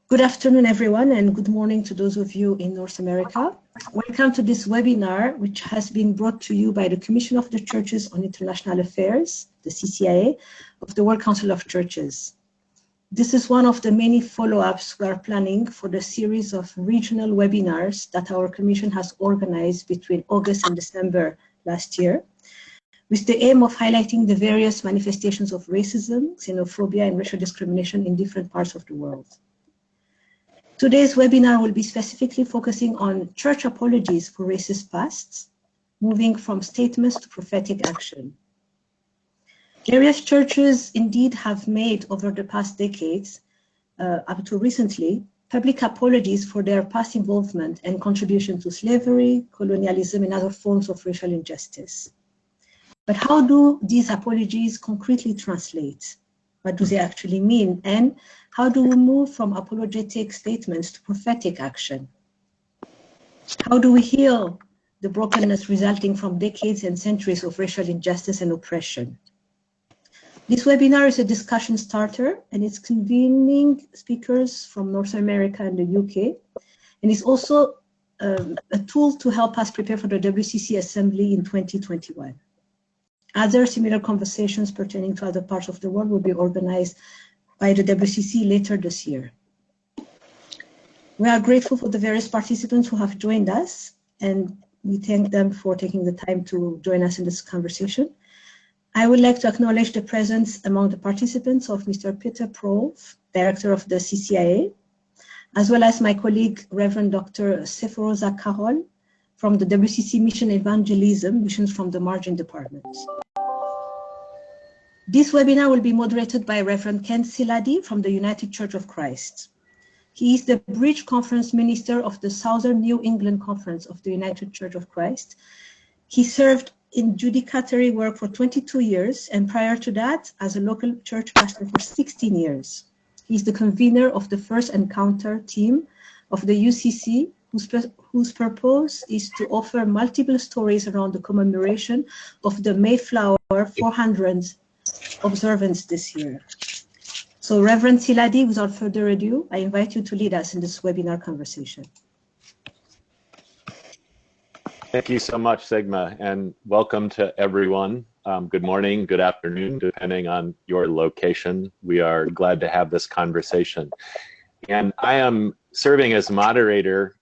Good afternoon, everyone, and good morning to those of you in North America. Welcome to this webinar, which has been brought to you by the Commission of the Churches on International Affairs, the CCIA, of the World Council of Churches. This is one of the many follow-ups we are planning for the series of regional webinars that our Commission has organized between August and December last year, with the aim of highlighting the various manifestations of racism, xenophobia, and racial discrimination in different parts of the world. Today's webinar will be specifically focusing on church apologies for racist pasts, moving from statements to prophetic action. Various churches indeed have made over the past decades, up to recently, public apologies for their past involvement and contribution to slavery, colonialism, and other forms of racial injustice. But how do these apologies concretely translate? What do they actually mean? And how do we move from apologetic statements to prophetic action? How do we heal the brokenness resulting from decades and centuries of racial injustice and oppression? This webinar is a discussion starter, and it's convening speakers from North America and the UK, and it's also a tool to help us prepare for the WCC Assembly in 2021. Other similar conversations pertaining to other parts of the world will be organized by the WCC later this year. We are grateful for the various participants who have joined us, and we thank them for taking the time to join us in this conversation. I would like to acknowledge the presence among the participants of Mr. Peter Prolf, Director of the CCIA, as well as my colleague, Reverend Dr. Sephoroza Carol, from the WCC Mission Evangelism, Missions from the Margin Department. This webinar will be moderated by Reverend Ken Siladi from the United Church of Christ. He is the Bridge Conference Minister of the Southern New England Conference of the United Church of Christ. He served in judicatory work for 22 years, and prior to that, as a local church pastor for 16 years. He is the convener of the First Encounter team of the UCC, whose purpose is to offer multiple stories around the commemoration of the Mayflower 400th observance this year. So Reverend Siladi, without further ado, I invite you to lead us in this webinar conversation. Thank you so much, Sigma, and welcome to everyone. Good morning, good afternoon, depending on your location. We are glad to have this conversation. And I am serving as moderator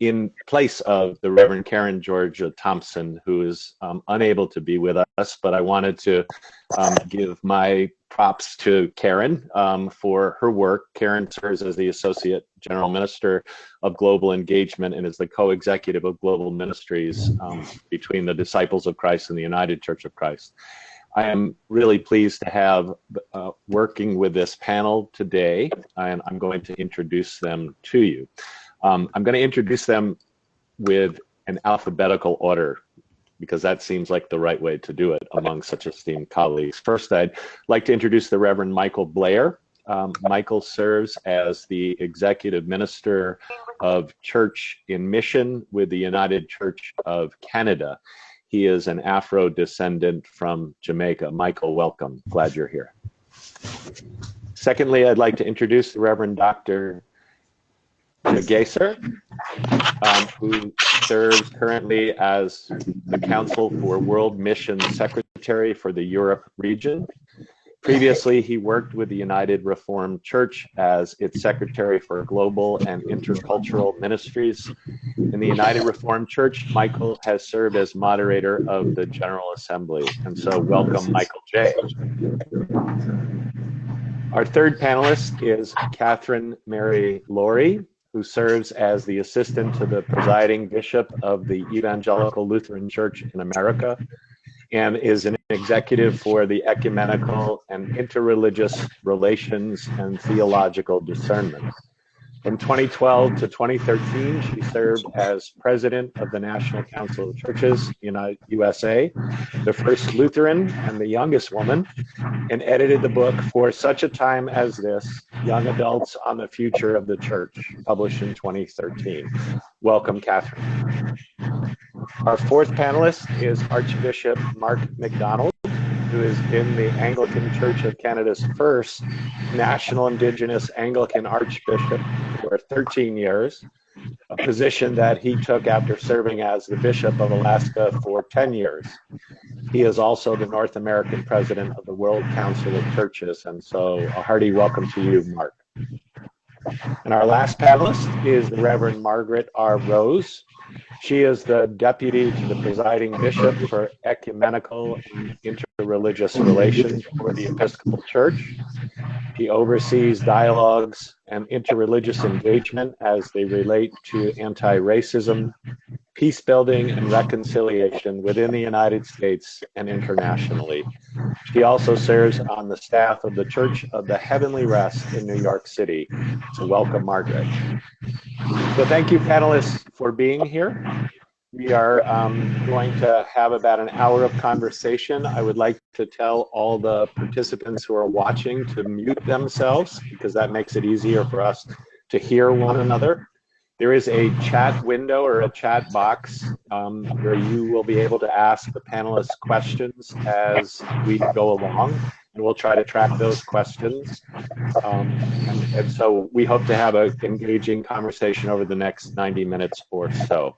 in place of the Reverend Karen Georgia Thompson, who is unable to be with us, but I wanted to give my props to Karen for her work. Karen serves as the Associate General Minister of Global Engagement and is the co-executive of Global Ministries between the Disciples of Christ and the United Church of Christ. I am really pleased to have working with this panel today, and I'm going to introduce them to you. I'm going to introduce them with an alphabetical order because that seems like the right way to do it among such esteemed colleagues. First, I'd like to introduce the Reverend Michael Blair. Michael serves as the Executive Minister of Church in Mission with the United Church of Canada. He is an Afro-descendant from Jamaica. Michael, welcome. Glad you're here. Secondly, I'd like to introduce the Reverend Dr. Gaser, who serves currently as the Council for World Mission Secretary for the Europe region. Previously, he worked with the United Reformed Church as its Secretary for Global and Intercultural Ministries. In the United Reformed Church, Michael has served as moderator of the General Assembly. And so welcome, Michael J. Our third panelist is Catherine Mary Laurie, who serves as the assistant to the presiding bishop of the Evangelical Lutheran Church in America and is an executive for the Ecumenical and Interreligious Relations and Theological Discernment. From 2012 to 2013, she served as president of the National Council of Churches, USA, the first Lutheran and the youngest woman, and edited the book For Such a Time as This, Young Adults on the Future of the Church, published in 2013. Welcome, Catherine. Our fourth panelist is Archbishop Mark McDonald. who has been the Anglican Church of Canada's first National Indigenous Anglican Archbishop for 13 years, a position that he took after serving as the Bishop of Alaska for 10 years. He is also the North American President of the World Council of Churches, and so a hearty welcome to you, Mark. And our last panelist is the Reverend Margaret R. Rose. She is the Deputy to the Presiding Bishop for Ecumenical and Interreligious Relations for the Episcopal Church. She oversees dialogues and interreligious engagement as they relate to anti-racism, peace building, and reconciliation within the United States and internationally. She also serves on the staff of the Church of the Heavenly Rest in New York City. So welcome, Margaret. So thank you, panelists, for being here. We are going to have about an hour of conversation. I would like to tell all the participants who are watching to mute themselves because that makes it easier for us to hear one another. There is a chat window or a chat box where you will be able to ask the panelists questions as we go along, and we'll try to track those questions. And so we hope to have an engaging conversation over the next 90 minutes or so.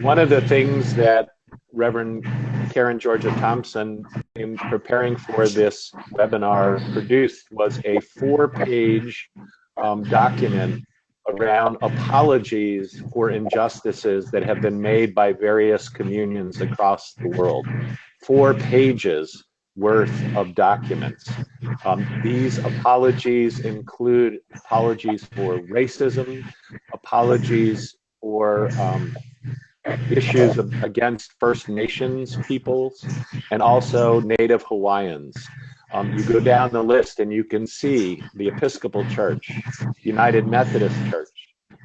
One of the things that Reverend Karen Georgia Thompson, in preparing for this webinar, produced was a 4-page document around apologies for injustices that have been made by various communions across the world. 4 pages worth of documents. These apologies include apologies for racism, apologies for issues against First Nations peoples, and also Native Hawaiians. You go down the list and you can see the Episcopal Church, United Methodist Church,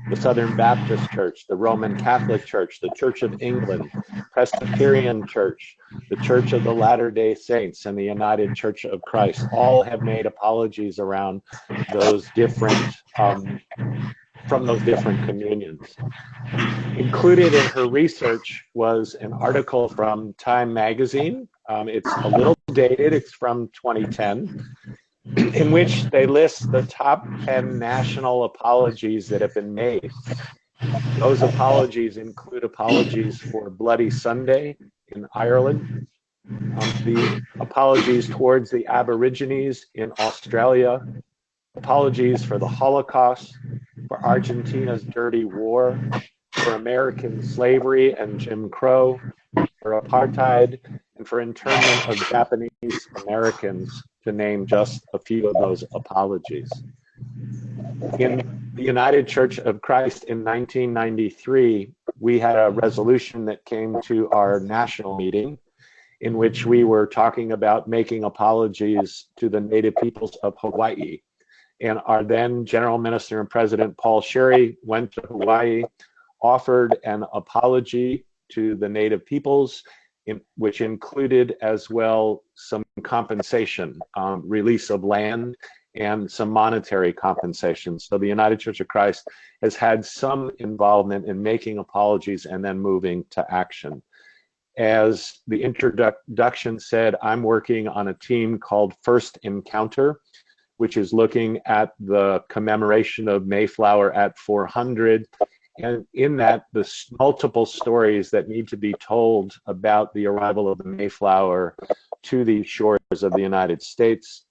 the Southern Baptist Church, the Roman Catholic Church, the Church of England, Presbyterian Church, the Church of the Latter-day Saints, and the United Church of Christ. All have made apologies around those different, from those different communions. Included in her research was an article from Time magazine. It's a little dated, it's from 2010, in which they list the top 10 national apologies that have been made. Those apologies include apologies for Bloody Sunday in Ireland, the apologies towards the Aborigines in Australia, apologies for the Holocaust, for Argentina's dirty war, for American slavery and Jim Crow, for apartheid, and for internment of Japanese Americans, to name just a few of those apologies. In the United Church of Christ in 1993, we had a resolution that came to our national meeting in which we were talking about making apologies to the Native peoples of Hawaii. And our then General Minister and President Paul Sherry went to Hawaii, offered an apology to the Native peoples, which included as well some compensation, release of land, and some monetary compensation. So the United Church of Christ has had some involvement in making apologies and then moving to action. As the introduction said, I'm working on a team called First Encounter, which is looking at the commemoration of Mayflower at 400. And in that, the multiple stories that need to be told about the arrival of the Mayflower to the shores of the United States.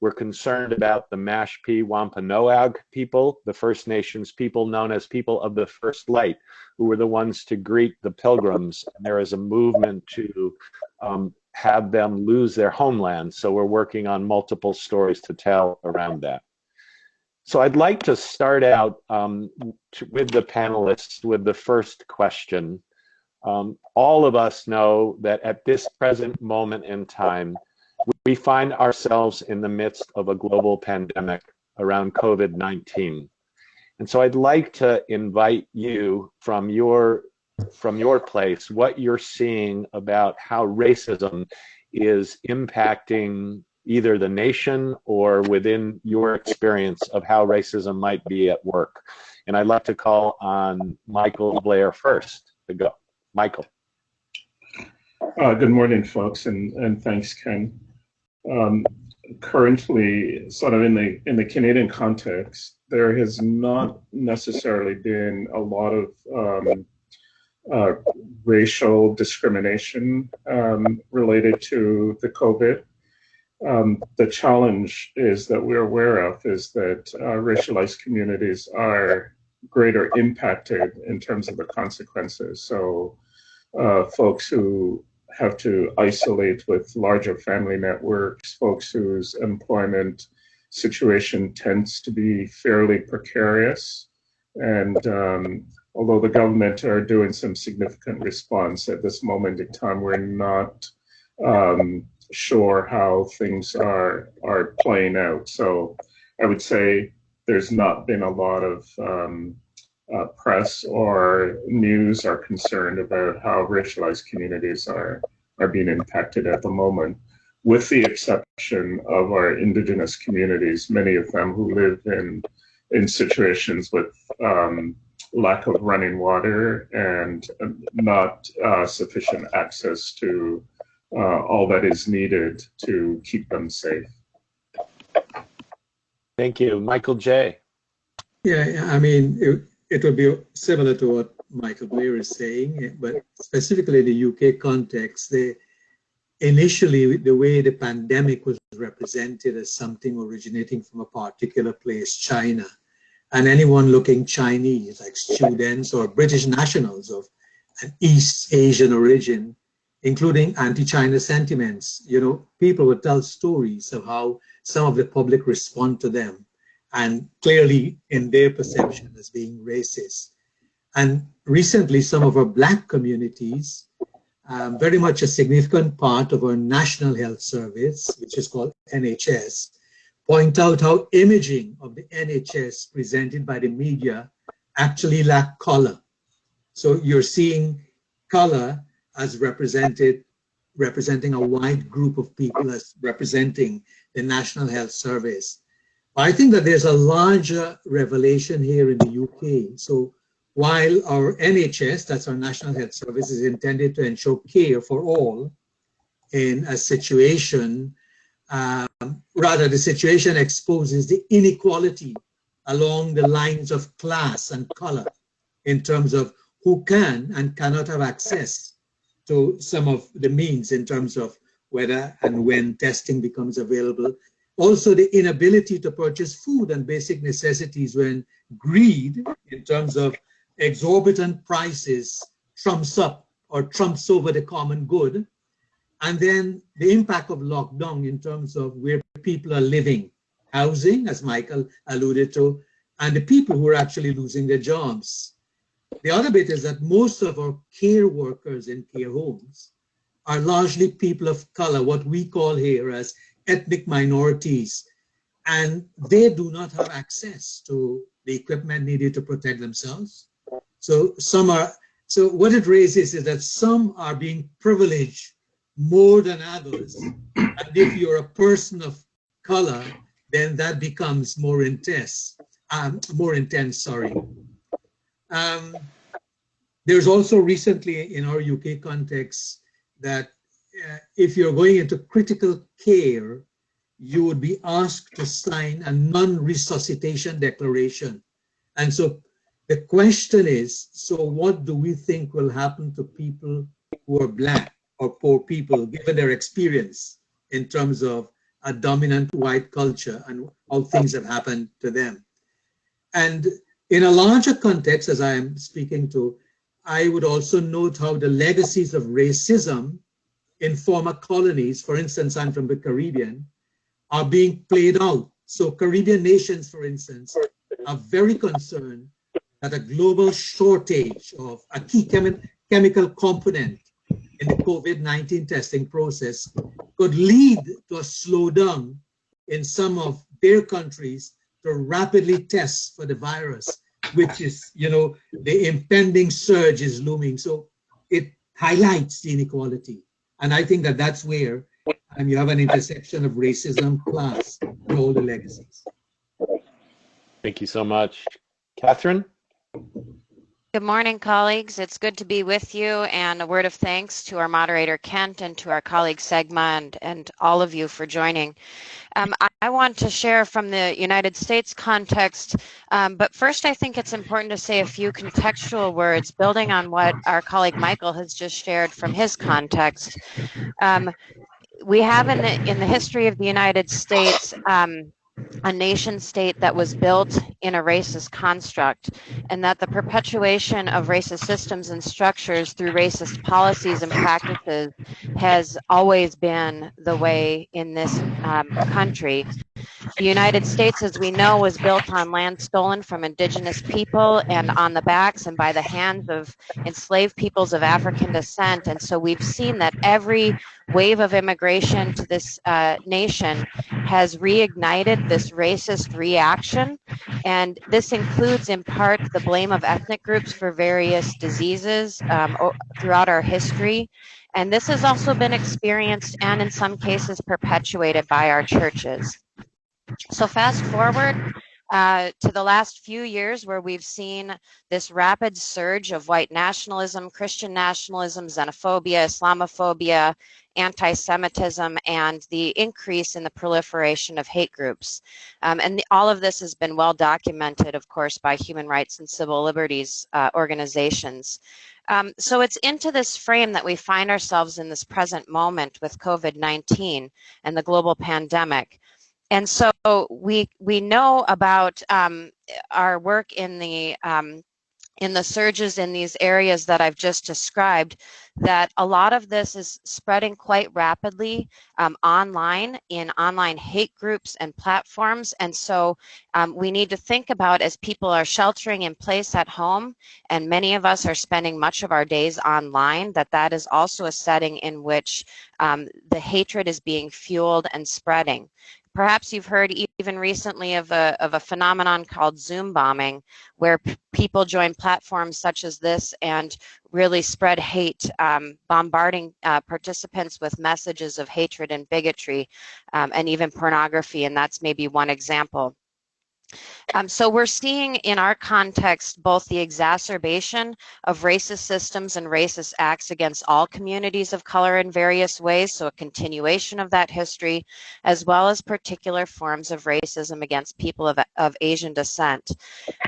We're concerned about the Mashpee Wampanoag people, the First Nations people known as people of the first light, who were the ones to greet the pilgrims. And there is a movement to have them lose their homeland. So we're working on multiple stories to tell around that. So I'd like to start out with the panelists with the first question. All of us know that at this present moment in time, we find ourselves in the midst of a global pandemic around COVID-19. And so I'd like to invite you from your place, what you're seeing about how racism is impacting either the nation or within your experience of how racism might be at work. And I'd like to call on Michael Blair first to go. Michael. Good morning, folks, and thanks, Ken. Currently, sort of in the Canadian context, there has not necessarily been a lot of racial discrimination related to the COVID. The challenge is that we're aware of is that racialized communities are greater impacted in terms of the consequences. So folks who have to isolate with larger family networks, folks whose employment situation tends to be fairly precarious. And although the government are doing some significant response at this moment in time, we're not sure how things are playing out. So I would say there's not been a lot of press or news are concerned about how racialized communities are being impacted at the moment, with the exception of our indigenous communities, many of them who live in situations with lack of running water and not sufficient access to all that is needed to keep them safe. Thank you. Michael J. Yeah, I mean, it would be similar to what Michael Blair is saying, but specifically in the UK context, initially the way the pandemic was represented as something originating from a particular place, China, and anyone looking Chinese, like students or British nationals of an East Asian origin, including anti-China sentiments, people would tell stories of how some of the public respond to them, and clearly in their perception as being racist. And recently, some of our Black communities, very much a significant part of our National Health Service, which is called NHS, point out how imaging of the NHS presented by the media actually lack color. So you're seeing color as representing a wide group of people as representing the National Health Service. I think that there's a larger revelation here in the UK. So while our NHS, that's our National Health Service, is intended to ensure care for all in a situation, the situation exposes the inequality along the lines of class and color in terms of who can and cannot have access to some of the means in terms of whether and when testing becomes available. Also, the inability to purchase food and basic necessities when greed in terms of exorbitant prices trumps over the common good. And then the impact of lockdown in terms of where people are living, housing, as Michael alluded to, and the people who are actually losing their jobs. The other bit is that most of our care workers in care homes are largely people of color, what we call here as ethnic minorities, and they do not have access to the equipment needed to protect themselves. So what it raises is that some are being privileged more than others. And if you're a person of color, then that becomes more intense. There's also recently in our UK context that if you're going into critical care, you would be asked to sign a non-resuscitation declaration. And so the question is, so what do we think will happen to people who are Black or poor people, given their experience in terms of a dominant white culture and how things have happened to them? And in a larger context, as I am speaking to, I would also note how the legacies of racism in former colonies, for instance, I'm from the Caribbean, are being played out. So Caribbean nations, for instance, are very concerned that a global shortage of a key chemical component in the COVID-19 testing process could lead to a slowdown in some of their countries to rapidly test for the virus, which is, the impending surge is looming. So it highlights the inequality. And I think that that's where you have an intersection of racism, class, and all the legacies. Thank you so much. Catherine? Good morning, colleagues. It's good to be with you, and a word of thanks to our moderator, Kent, and to our colleague, Segma, and all of you for joining. I want to share from the United States context, but first I think it's important to say a few contextual words, building on what our colleague Michael has just shared from his context. We have in the history of the United States a nation state that was built in a racist construct, and that the perpetuation of racist systems and structures through racist policies and practices has always been the way in this country. The United States, as we know, was built on land stolen from indigenous people and on the backs and by the hands of enslaved peoples of African descent. And so we've seen that every wave of immigration to this nation has reignited this racist reaction. And this includes in part the blame of ethnic groups for various diseases throughout our history. And this has also been experienced and in some cases perpetuated by our churches. So fast forward to the last few years where we've seen this rapid surge of white nationalism, Christian nationalism, xenophobia, Islamophobia, anti-Semitism, and the increase in the proliferation of hate groups. All of this has been well documented, of course, by human rights and civil liberties organizations. So it's into this frame that we find ourselves in this present moment with COVID-19 and the global pandemic. And so we know about our work in the surges in these areas that I've just described, that a lot of this is spreading quite rapidly online, in online hate groups and platforms. And so we need to think about, as people are sheltering in place at home, and many of us are spending much of our days online, that is also a setting in which the hatred is being fueled and spreading. Perhaps you've heard even recently of a phenomenon called Zoom bombing, where people join platforms such as this and really spread hate, bombarding participants with messages of hatred and bigotry, and even pornography, and that's maybe one example. So we're seeing in our context both the exacerbation of racist systems and racist acts against all communities of color in various ways, so a continuation of that history, as well as particular forms of racism against people of Asian descent.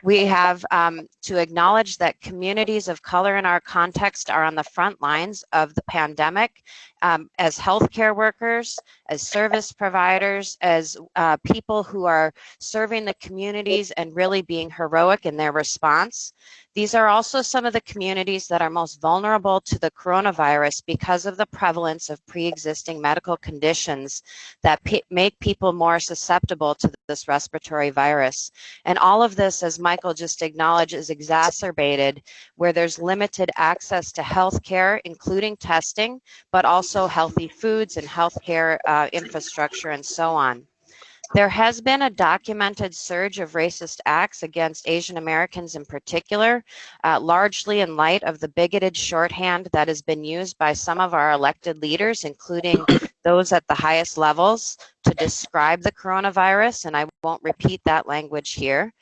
We have to acknowledge that communities of color in our context are on the front lines of the pandemic, as healthcare workers, as service providers, as people who are serving the communities and really being heroic in their response. These are also some of the communities that are most vulnerable to the coronavirus because of the prevalence of pre-existing medical conditions that make people more susceptible to this respiratory virus. And all of this, as Michael just acknowledged, is exacerbated where there's limited access to health care, including testing, but also healthy foods and healthcare infrastructure and so on. There has been a documented surge of racist acts against Asian Americans in particular, largely in light of the bigoted shorthand that has been used by some of our elected leaders, including those at the highest levels, to describe the coronavirus, and I won't repeat that language here.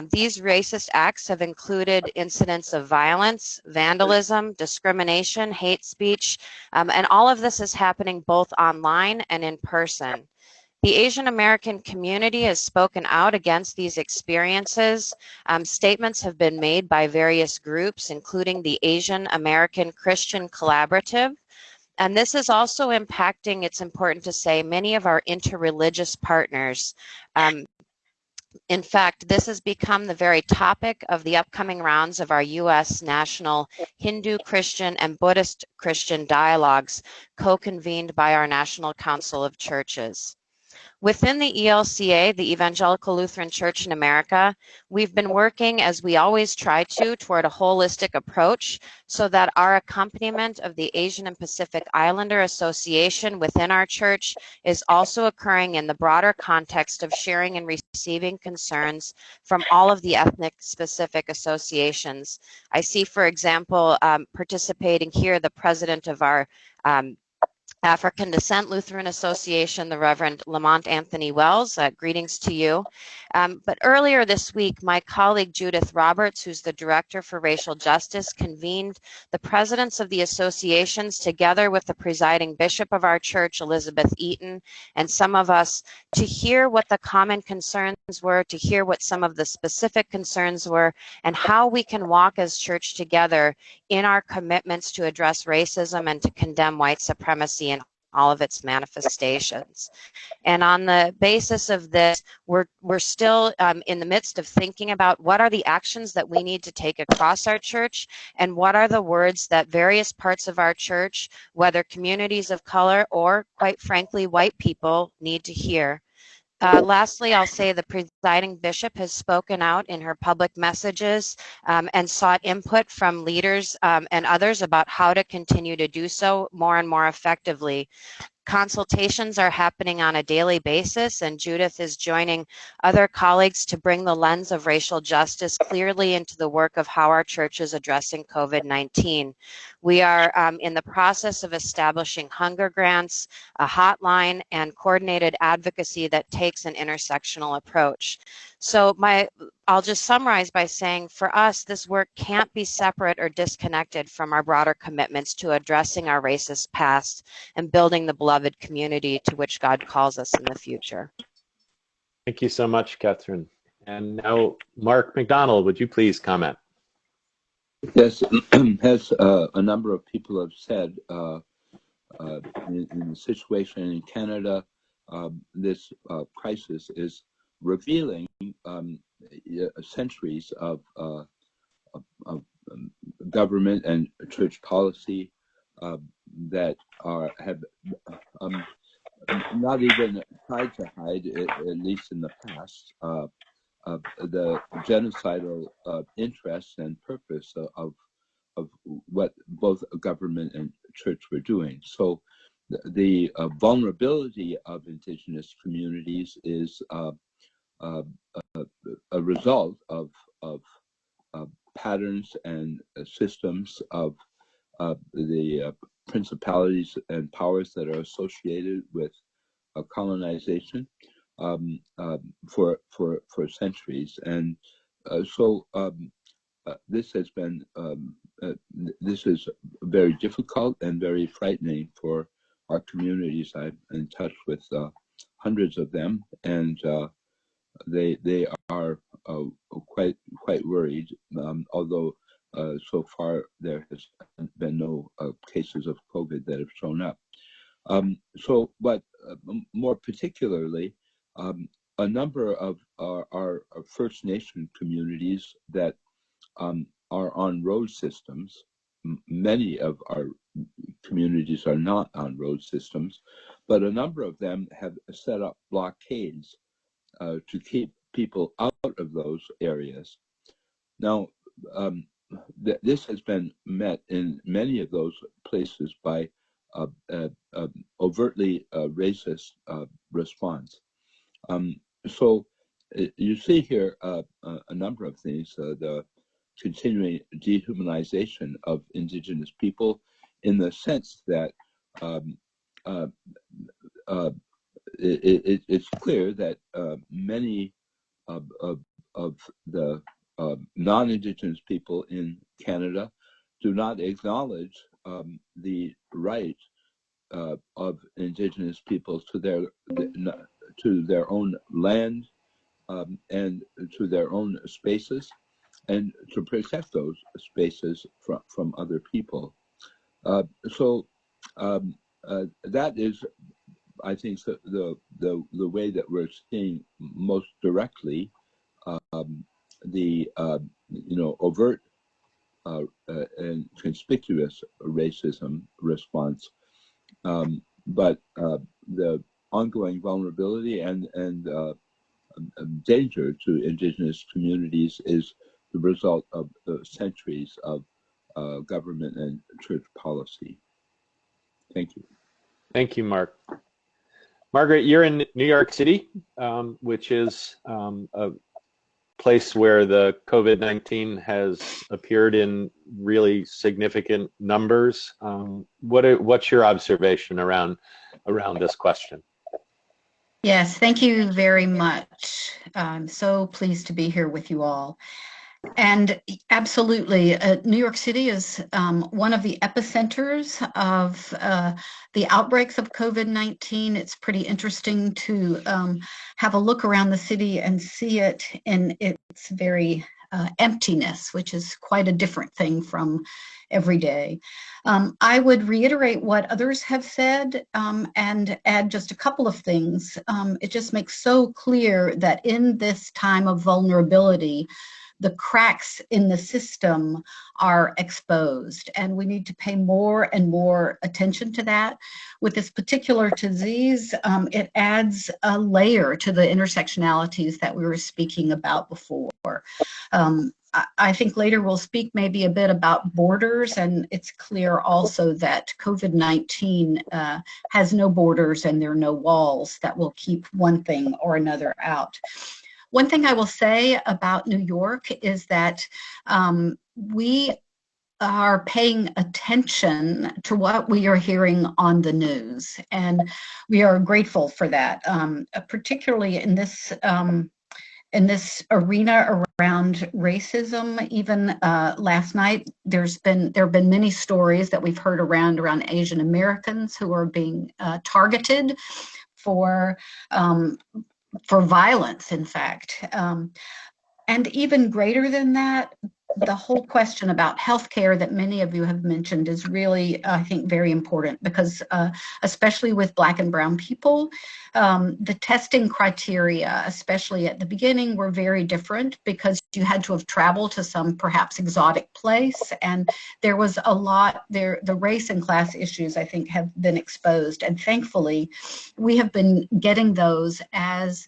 These racist acts have included incidents of violence, vandalism, discrimination, hate speech, and all of this is happening both online and in person. The Asian American community has spoken out against these experiences. Statements have been made by various groups, including the Asian American Christian Collaborative. And this is also impacting, it's important to say, many of our interreligious partners. In fact, this has become the very topic of the upcoming rounds of our U.S. national Hindu Christian and Buddhist Christian dialogues, co-convened by our National Council of Churches. Within the ELCA, the Evangelical Lutheran Church in America, we've been working, as we always try to, toward a holistic approach so that our accompaniment of the Asian and Pacific Islander Association within our church is also occurring in the broader context of sharing and receiving concerns from all of the ethnic-specific associations. I see, for example, participating here, the president of our African Descent Lutheran Association, the Reverend Lamont Anthony Wells. Greetings to you. But earlier this week, my colleague Judith Roberts, who's the Director for Racial Justice, convened the presidents of the associations together with the presiding bishop of our church, Elizabeth Eaton, and some of us to hear what the common concerns were, to hear what some of the specific concerns were, and how we can walk as church together in our commitments to address racism and to condemn white supremacy in all of its manifestations. And on the basis of this, we're still in the midst of thinking about what are the actions that we need to take across our church, and what are the words that various parts of our church, whether communities of color or, quite frankly, white people, need to hear. Lastly, I'll say the presiding bishop has spoken out in her public messages and sought input from leaders and others about how to continue to do so more and more effectively. Consultations are happening on a daily basis, and Judith is joining other colleagues to bring the lens of racial justice clearly into the work of how our church is addressing COVID-19. We are in the process of establishing hunger grants, a hotline, and coordinated advocacy that takes an intersectional approach. So I'll just summarize by saying, for us, this work can't be separate or disconnected from our broader commitments to addressing our racist past and building the beloved community to which God calls us in the future. Thank you so much, Catherine. And now, Mark McDonald, would you please comment? Yes, as a number of people have said, in the situation in Canada, this crisis is revealing centuries of government and church policy that have not even tried to hide, at least in the past, the genocidal interests and purpose of what both government and church were doing. So the vulnerability of indigenous communities is a result of patterns and systems of the principalities and powers that are associated with colonization for centuries, and so this has been this is very difficult and very frightening for our communities. I'm in touch with hundreds of them, and they are quite worried. Although so far there has been no cases of COVID that have shown up. But more particularly, a number of our First Nation communities that are on road systems. Many of our communities are not on road systems, but a number of them have set up blockades to keep people out of those areas. Now, this has been met in many of those places by overtly racist response. So you see here a number of things, the continuing dehumanization of indigenous people, in the sense that it's clear that many of the non-indigenous people in Canada do not acknowledge the right of indigenous peoples to their own land and to their own spaces, and to protect those spaces from other people. So that is, I think, the way that we're seeing most directly the overt and conspicuous racism response, but the ongoing vulnerability and danger to indigenous communities is the result of the centuries of government and church policy. Thank you. Thank you, Mark. Margaret, you're in New York City, which is a place where the COVID-19 has appeared in really significant numbers. What's your observation around this question? Yes, thank you very much. I'm so pleased to be here with you all. And absolutely, New York City is one of the epicenters of the outbreaks of COVID-19. It's pretty interesting to have a look around the city and see it in its very emptiness, which is quite a different thing from every day. I would reiterate what others have said and add just a couple of things. It just makes so clear that in this time of vulnerability, the cracks in the system are exposed, and we need to pay more and more attention to that. With this particular disease, it adds a layer to the intersectionalities that we were speaking about before. I think later we'll speak maybe a bit about borders, and it's clear also that COVID-19 has no borders and there are no walls that will keep one thing or another out. One thing I will say about New York is that we are paying attention to what we are hearing on the news, and we are grateful for that, particularly in this arena around racism. Even last night, there have been many stories that we've heard around Asian Americans who are being targeted for violence, in fact. And even greater than that, the whole question about healthcare that many of you have mentioned is really, I think, very important because especially with Black and Brown people, the testing criteria, especially at the beginning, were very different because you had to have traveled to some perhaps exotic place, and there was a lot there. The race and class issues, I think, have been exposed, and thankfully, we have been getting those as,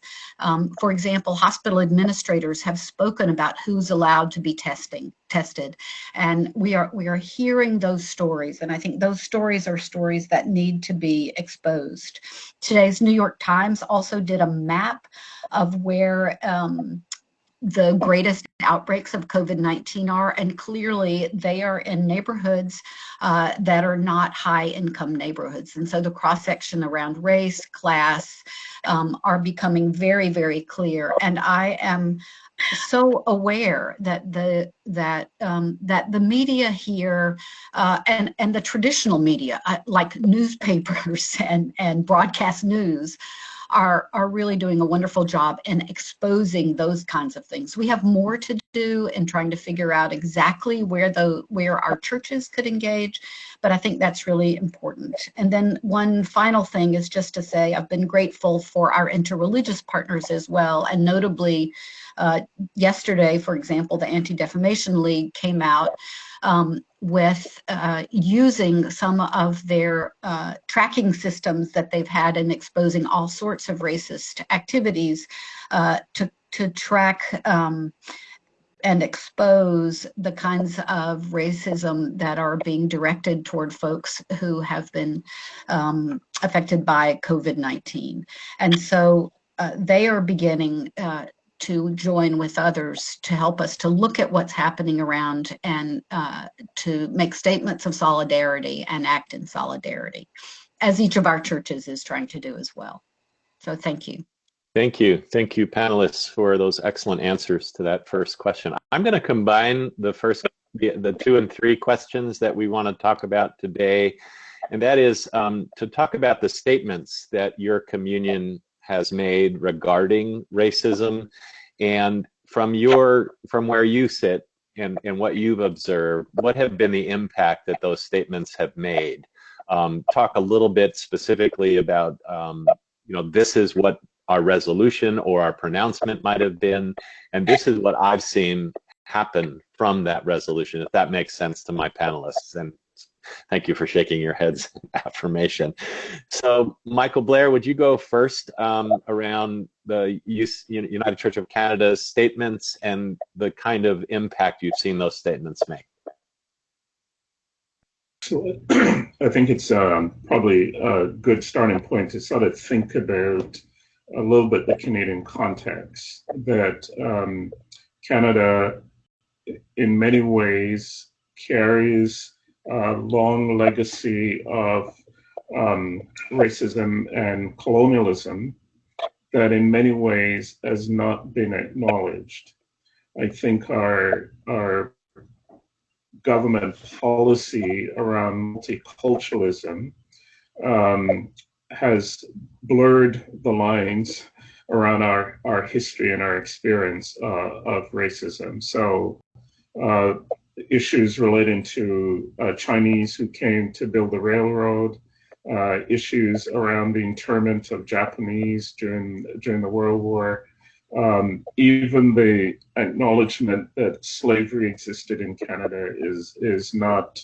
for example, hospital administrators have spoken about who's allowed to be tested, and we are hearing those stories, and I think those stories are stories that need to be exposed. Today's New York Times also did a map of where the greatest outbreaks of COVID-19 are, and clearly they are in neighborhoods that are not high-income neighborhoods. And so the cross-section around race, class are becoming very, very clear. And I am so aware that the media here and the traditional media, like newspapers and broadcast news, are really doing a wonderful job in exposing those kinds of things. We have more to do in trying to figure out exactly where our churches could engage, but I think that's really important. And then one final thing is just to say I've been grateful for our interreligious partners as well, and notably yesterday, for example, the Anti-Defamation League came out with using some of their tracking systems that they've had in exposing all sorts of racist activities to track and expose the kinds of racism that are being directed toward folks who have been affected by COVID-19. And so they are beginning to join with others to help us to look at what's happening around and to make statements of solidarity and act in solidarity, as each of our churches is trying to do as well. So thank you. Thank you. Thank you, panelists, for those excellent answers to that first question. I'm going to combine the 2 and 3 questions that we want to talk about today, and that is to talk about the statements that your communion has made regarding racism, and from where you sit and what you've observed, what have been the impact that those statements have made? Talk a little bit specifically about, this is what our resolution or our pronouncement might have been, and this is what I've seen happen from that resolution, if that makes sense to my panelists. And thank you for shaking your heads in affirmation. So, Michael Blair, would you go first around the United Church of Canada's statements and the kind of impact you've seen those statements make? So, I think it's probably a good starting point to sort of think about a little bit the Canadian context, that Canada, in many ways, carries a long legacy of racism and colonialism that in many ways has not been acknowledged. I think our government policy around multiculturalism has blurred the lines around our history and our experience of racism. So issues relating to Chinese who came to build the railroad, issues around the internment of Japanese during the World War, even the acknowledgement that slavery existed in Canada is not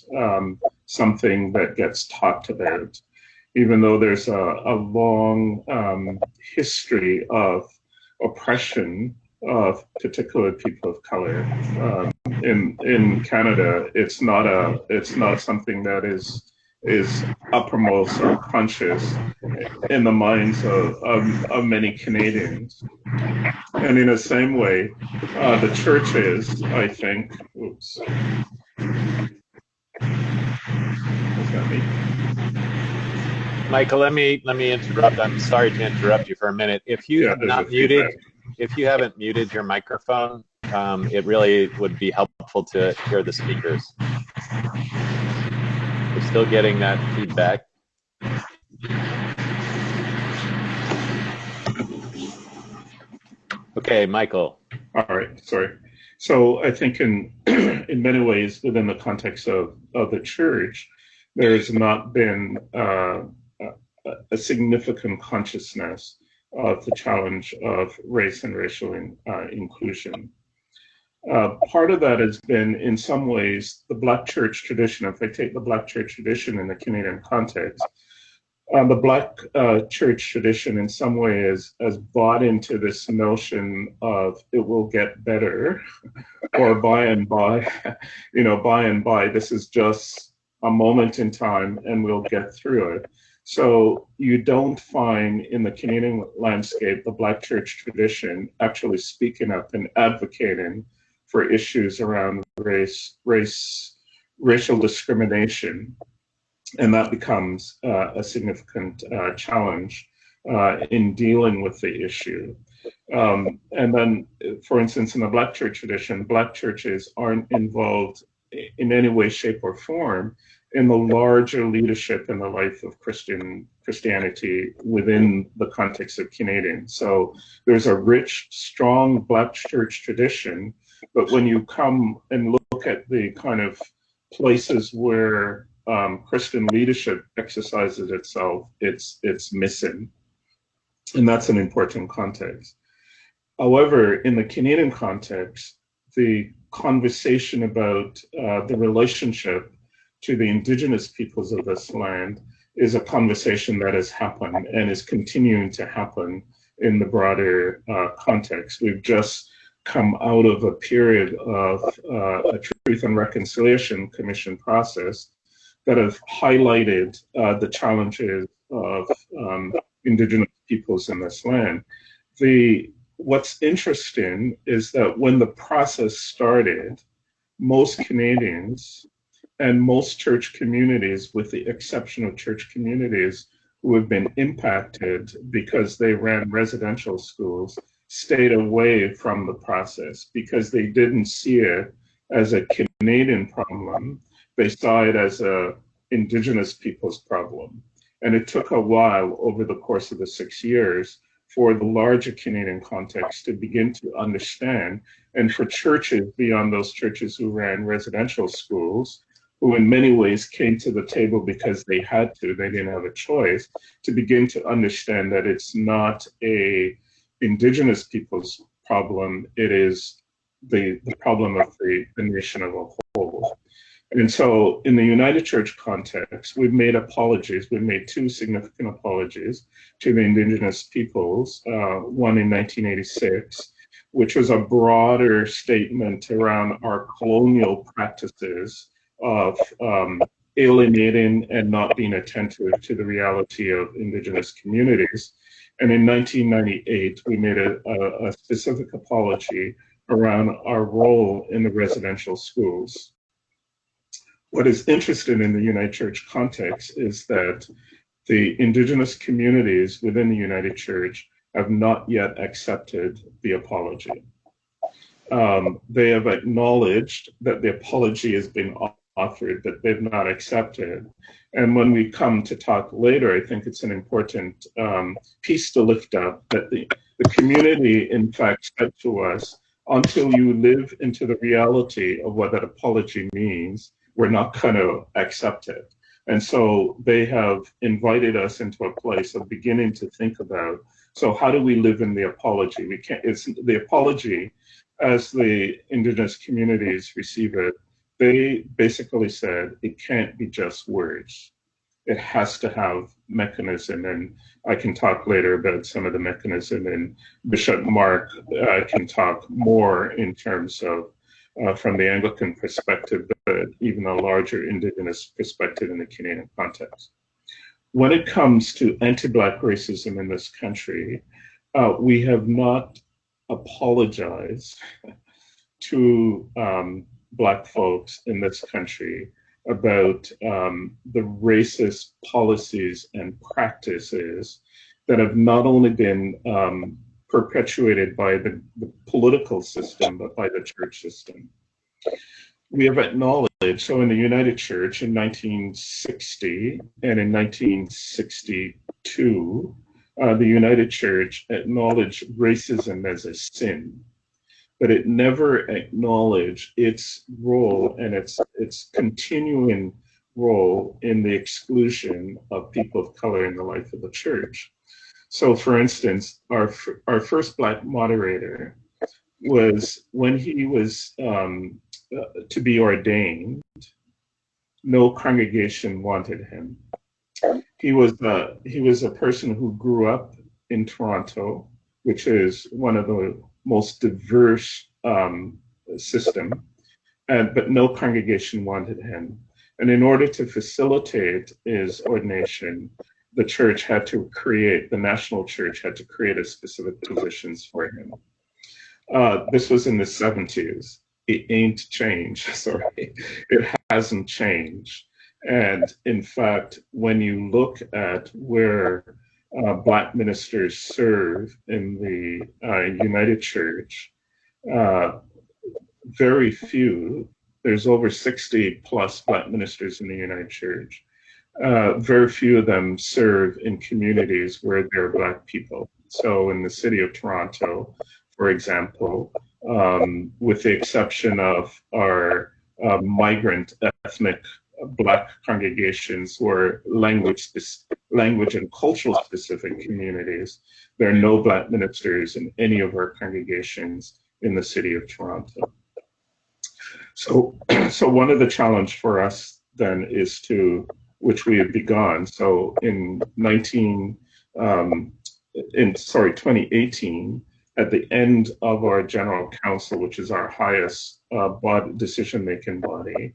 something that gets talked about, even though there's a long history of oppression of particular people of color in Canada. It's not something that is uppermost or conscious in the minds of many Canadians. And in the same way, the churches, I think, oops. Is that me? Michael, let me interrupt. I'm sorry to interrupt you for a minute. If you have not muted, if you haven't muted your microphone, it really would be helpful to hear the speakers. We're still getting that feedback. Okay, Michael. All right, sorry. So I think in many ways, within the context of the church, there's not been a significant consciousness of the challenge of race and racial inclusion. Part of that has been, in some ways, the Black church tradition. If I take the Black church tradition in the Canadian context, the Black church tradition in some way has bought into this notion of it will get better, or by and by, this is just a moment in time and we'll get through it. So you don't find in the Canadian landscape the Black church tradition actually speaking up and advocating for issues around racial discrimination. And that becomes a significant challenge in dealing with the issue. And then, for instance, in the Black church tradition, Black churches aren't involved in any way, shape, or form in the larger leadership in the life of Christianity within the context of Canadian. So there's a rich, strong Black church tradition, but when you come and look at the kind of places where Christian leadership exercises itself, it's missing. And that's an important context. However, in the Canadian context, the conversation about the relationship to the Indigenous peoples of this land is a conversation that has happened and is continuing to happen in the broader context. We've just come out of a period of a Truth and Reconciliation Commission process that have highlighted the challenges of Indigenous peoples in this land. What's interesting is that when the process started, most Canadians and most church communities, with the exception of church communities who have been impacted because they ran residential schools, stayed away from the process because they didn't see it as a Canadian problem. They saw it as a Indigenous people's problem. And it took a while over the course of the 6 years for the larger Canadian context to begin to understand, and for churches beyond those churches who ran residential schools, who in many ways came to the table because they had to, they didn't have a choice, to begin to understand that it's not a Indigenous people's problem, it is the problem of the nation as a whole. And so in the United Church context, we've made apologies. We've made two significant apologies to the Indigenous peoples, one in 1986, which was a broader statement around our colonial practices of alienating and not being attentive to the reality of Indigenous communities. And in 1998, we made a specific apology around our role in the residential schools. What is interesting in the United Church context is that the indigenous communities within the United Church have not yet accepted the apology. They have acknowledged that the apology has been offered, but they've not accepted. And when we come to talk later, I think it's an important piece to lift up that the community, in fact, said to us, until you live into the reality of what that apology means, we're not going to accept it. And so they have invited us into a place of beginning to think about, so how do we live in the apology? We can't, it's the apology as the indigenous communities receive it. They basically said it can't be just words. It has to have mechanism, and I can talk later about some of the mechanism, and Bishop Mark can talk more in terms of from the Anglican perspective, but even a larger indigenous perspective in the Canadian context. When it comes to anti-Black racism in this country, we have not apologized to Black folks in this country about the racist policies and practices that have not only been perpetuated by the political system, but by the church system. We have acknowledged, so in the United Church in 1960 and in 1962, the United Church acknowledged racism as a sin, but it never acknowledged its role and its continuing role in the exclusion of people of color in the life of the church. So for instance, our first Black moderator was, when he was to be ordained, no congregation wanted him. He was a person who grew up in Toronto, which is one of the most diverse system, but no congregation wanted him. And in order to facilitate his ordination, the church had to create, the national church had to create a specific positions for him. This was in the 70s. It ain't changed, sorry. It hasn't changed. And in fact, when you look at where Black ministers serve in the United Church, very few, there's over 60 plus Black ministers in the United Church. Very few of them serve in communities where there are Black people. So in the city of Toronto, for example, with the exception of our migrant ethnic Black congregations or language and cultural specific communities, there are no Black ministers in any of our congregations in the city of Toronto. So one of the challenge for us then is to, which we have begun. So in 2018, at the end of our general council, which is our highest decision-making body,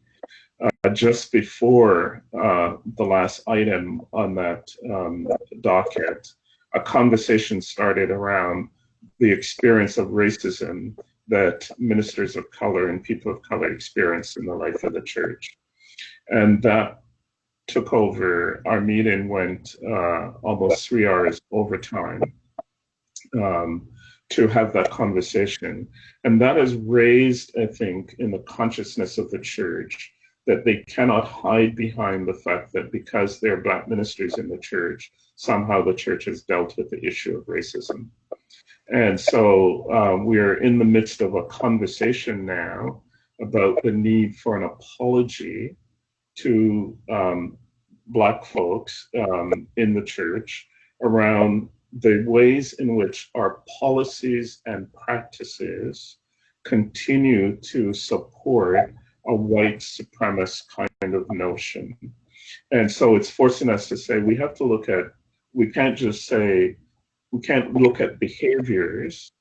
just before the last item on that docket, a conversation started around the experience of racism that ministers of color and people of color experience in the life of the church. And that took over. Our meeting went almost 3 hours overtime to have that conversation. And that has raised, I think, in the consciousness of the church that they cannot hide behind the fact that because there are Black ministers in the church, somehow the church has dealt with the issue of racism. And so we're in the midst of a conversation now about the need for an apology to Black folks in the church around the ways in which our policies and practices continue to support a white supremacist kind of notion. And so it's forcing us to say, we have to look at, we can't just say, we can't look at behaviors.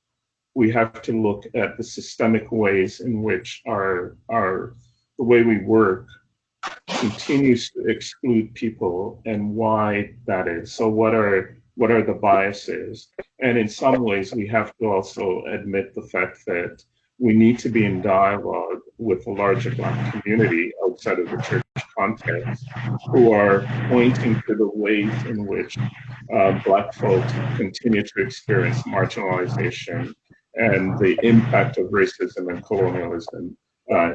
We have to look at the systemic ways in which the way we work continues to exclude people and why that is. So what are the biases? And in some ways, we have to also admit the fact that we need to be in dialogue with the larger Black community outside of the church context, who are pointing to the ways in which Black folks continue to experience marginalization and the impact of racism and colonialism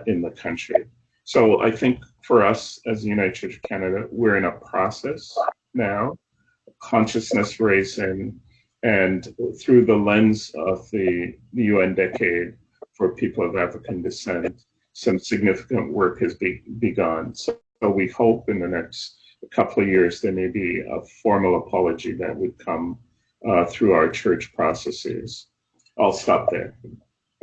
in the country. So I think for us as the United Church of Canada, we're in a process now, consciousness raising, and through the lens of the UN decade for people of African descent, some significant work has begun. So we hope in the next couple of years there may be a formal apology that would come through our church processes. I'll stop there.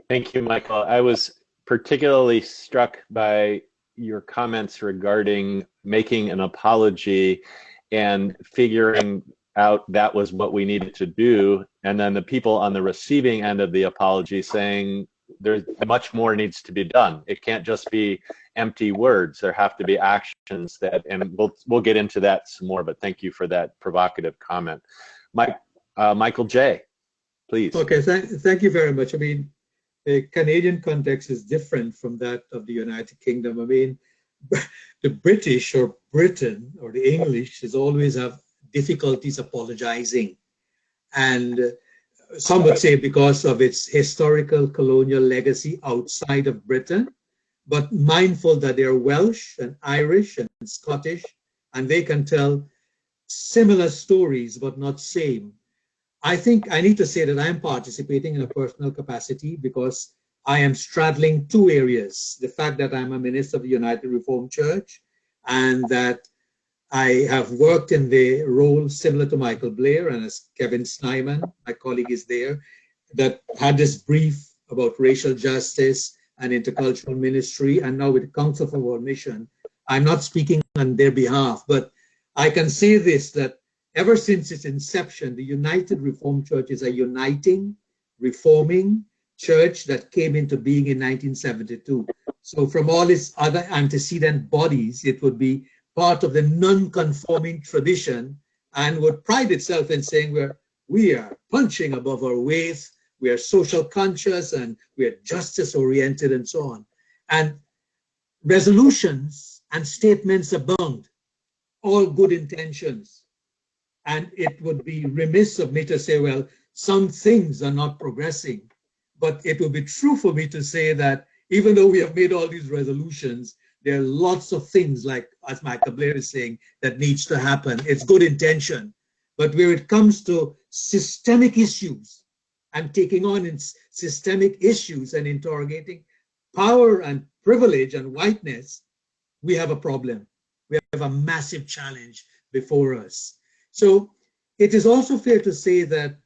Thank you, Michael. I was particularly struck by your comments regarding making an apology and figuring out that was what we needed to do, and then the people on the receiving end of the apology saying there's much more needs to be done. It can't just be empty words. There have to be actions that, and we'll get into that some more, but thank you for that provocative comment. Michael J., please. Okay, thank you very much. I mean, the Canadian context is different from that of the United Kingdom. I mean, the British or Britain or the English is always have difficulties apologizing. And some would say because of its historical colonial legacy outside of Britain, but mindful that they're Welsh and Irish and Scottish, and they can tell similar stories, but not same. I think I need to say that I'm participating in a personal capacity because I am straddling two areas. The fact that I'm a minister of the United Reformed Church and that I have worked in the role similar to Michael Blair, and as Kevin Snyman, my colleague is there, that had this brief about racial justice and intercultural ministry, and now with the Council for World Mission. I'm not speaking on their behalf, but I can say this, that ever since its inception, the United Reformed Church is a uniting, reforming church that came into being in 1972. So from all its other antecedent bodies, it would be part of the non-conforming tradition and would pride itself in saying we are punching above our weight, we are social conscious, and we are justice oriented and so on. And resolutions and statements abound, all good intentions. And it would be remiss of me to say, well, some things are not progressing, but it would be true for me to say that even though we have made all these resolutions, there are lots of things, like as Michael Blair is saying, that needs to happen. It's good intention. But where it comes to systemic issues and taking on systemic issues and interrogating power and privilege and whiteness, we have a problem. We have a massive challenge before us. So it is also fair to say that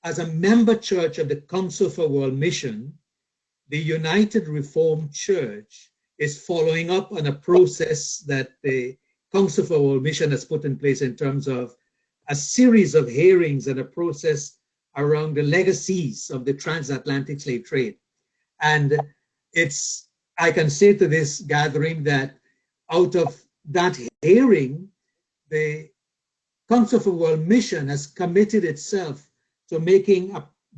as a member church of the Council for World Mission, the United Reformed Church is following up on a process that the Council for World Mission has put in place in terms of a series of hearings and a process around the legacies of the transatlantic slave trade. And I can say to this gathering that out of that hearing, the Council for World Mission has committed itself to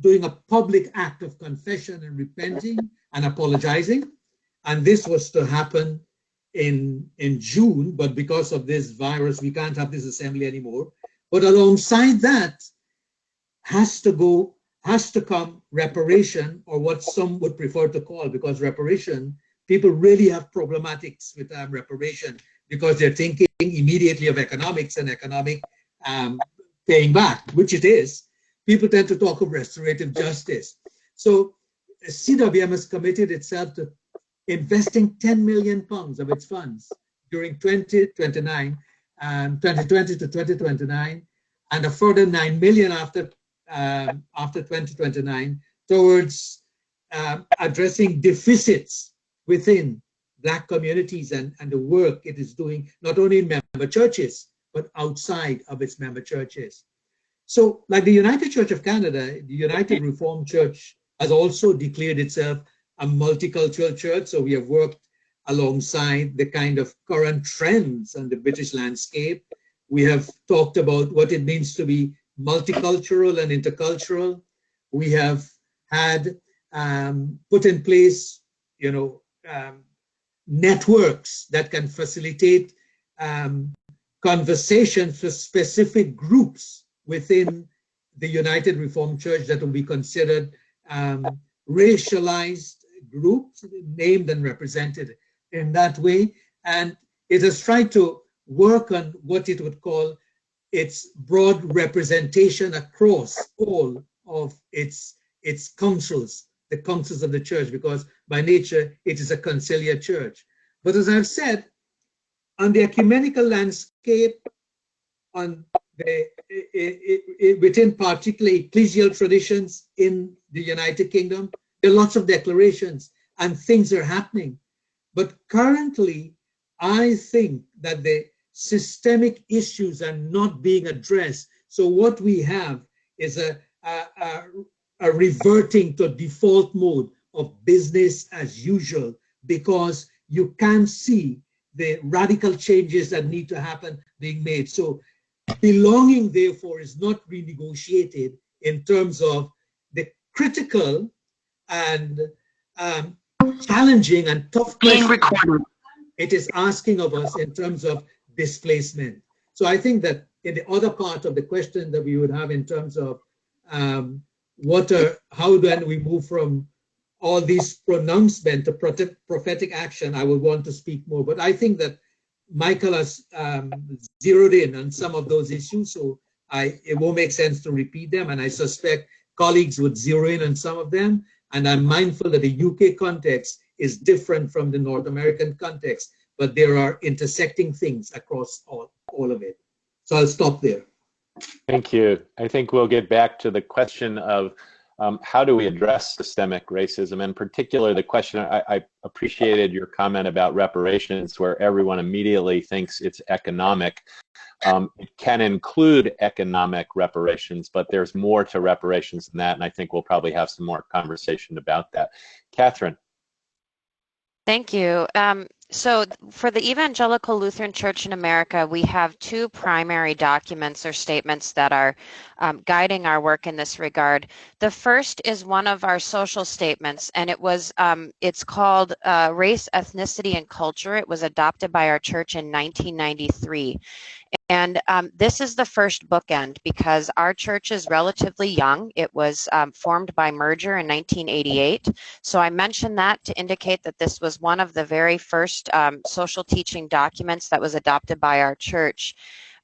doing a public act of confession and repenting and apologizing. And this was to happen in June, but because of this virus, we can't have this assembly anymore. But alongside that has to come reparation, or what some would prefer to call, because reparation, people really have problematics with reparation because they're thinking immediately of economics and economic paying back, which it is. People tend to talk of restorative justice. So CWM has committed itself to investing 10 million pounds of its funds during 2020 to 2029, and a further 9 million after 2029 towards addressing deficits within Black communities and the work it is doing, not only in member churches, but outside of its member churches. So like the United Church of Canada, the United Reformed Church has also declared itself a multicultural church. So we have worked alongside the kind of current trends on the British landscape. We have talked about what it means to be multicultural and intercultural. We have had put in place, networks that can facilitate conversations with specific groups within the United Reformed Church that will be considered racialized groups, named and represented in that way. And it has tried to work on what it would call its broad representation across all of its councils, the councils of the church, because by nature it is a conciliar church. But as I've said, on the ecumenical landscape, on within particularly ecclesial traditions in the United Kingdom, there are lots of declarations and things are happening. But currently, I think that the systemic issues are not being addressed. So what we have is a reverting to default mode of business as usual, because you can't see the radical changes that need to happen being made. So belonging, therefore, is not renegotiated in terms of the critical and challenging and tough questions it is asking of us in terms of displacement. So I think that in the other part of the question that we would have in terms of how then we move from all these pronouncements to prophetic action, I would want to speak more. But I think that Michael has zeroed in on some of those issues, so it won't make sense to repeat them, and I suspect colleagues would zero in on some of them. And I'm mindful that the UK context is different from the North American context, but there are intersecting things across all of it. So I'll stop there. Thank you. I think we'll get back to the question of how do we address systemic racism, in particular the question, I appreciated your comment about reparations, where everyone immediately thinks it's economic. It can include economic reparations, but there's more to reparations than that, and I think we'll probably have some more conversation about that. Catherine. Thank you. So for the Evangelical Lutheran Church in America, we have two primary documents or statements that are guiding our work in this regard. The first is one of our social statements, and it's called Race, Ethnicity, and Culture. It was adopted by our church in 1993. And this is the first bookend because our church is relatively young. It was formed by merger in 1988. So I mentioned that to indicate that this was one of the very first social teaching documents that was adopted by our church.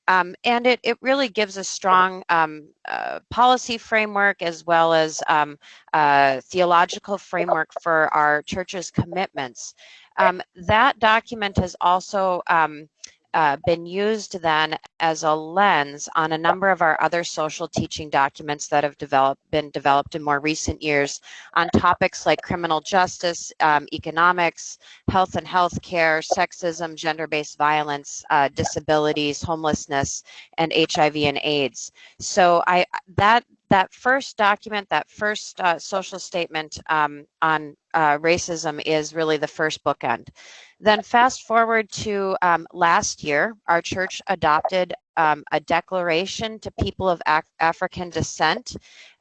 And it really gives a strong policy framework as well as theological framework for our church's commitments. That document has also been used then as a lens on a number of our other social teaching documents that have been developed in more recent years on topics like criminal justice, economics, health and healthcare, sexism, gender-based violence, disabilities, homelessness, and HIV and AIDS. So that first document, that first social statement on racism is really the first bookend. Then fast forward to last year, our church adopted a declaration to people of African descent.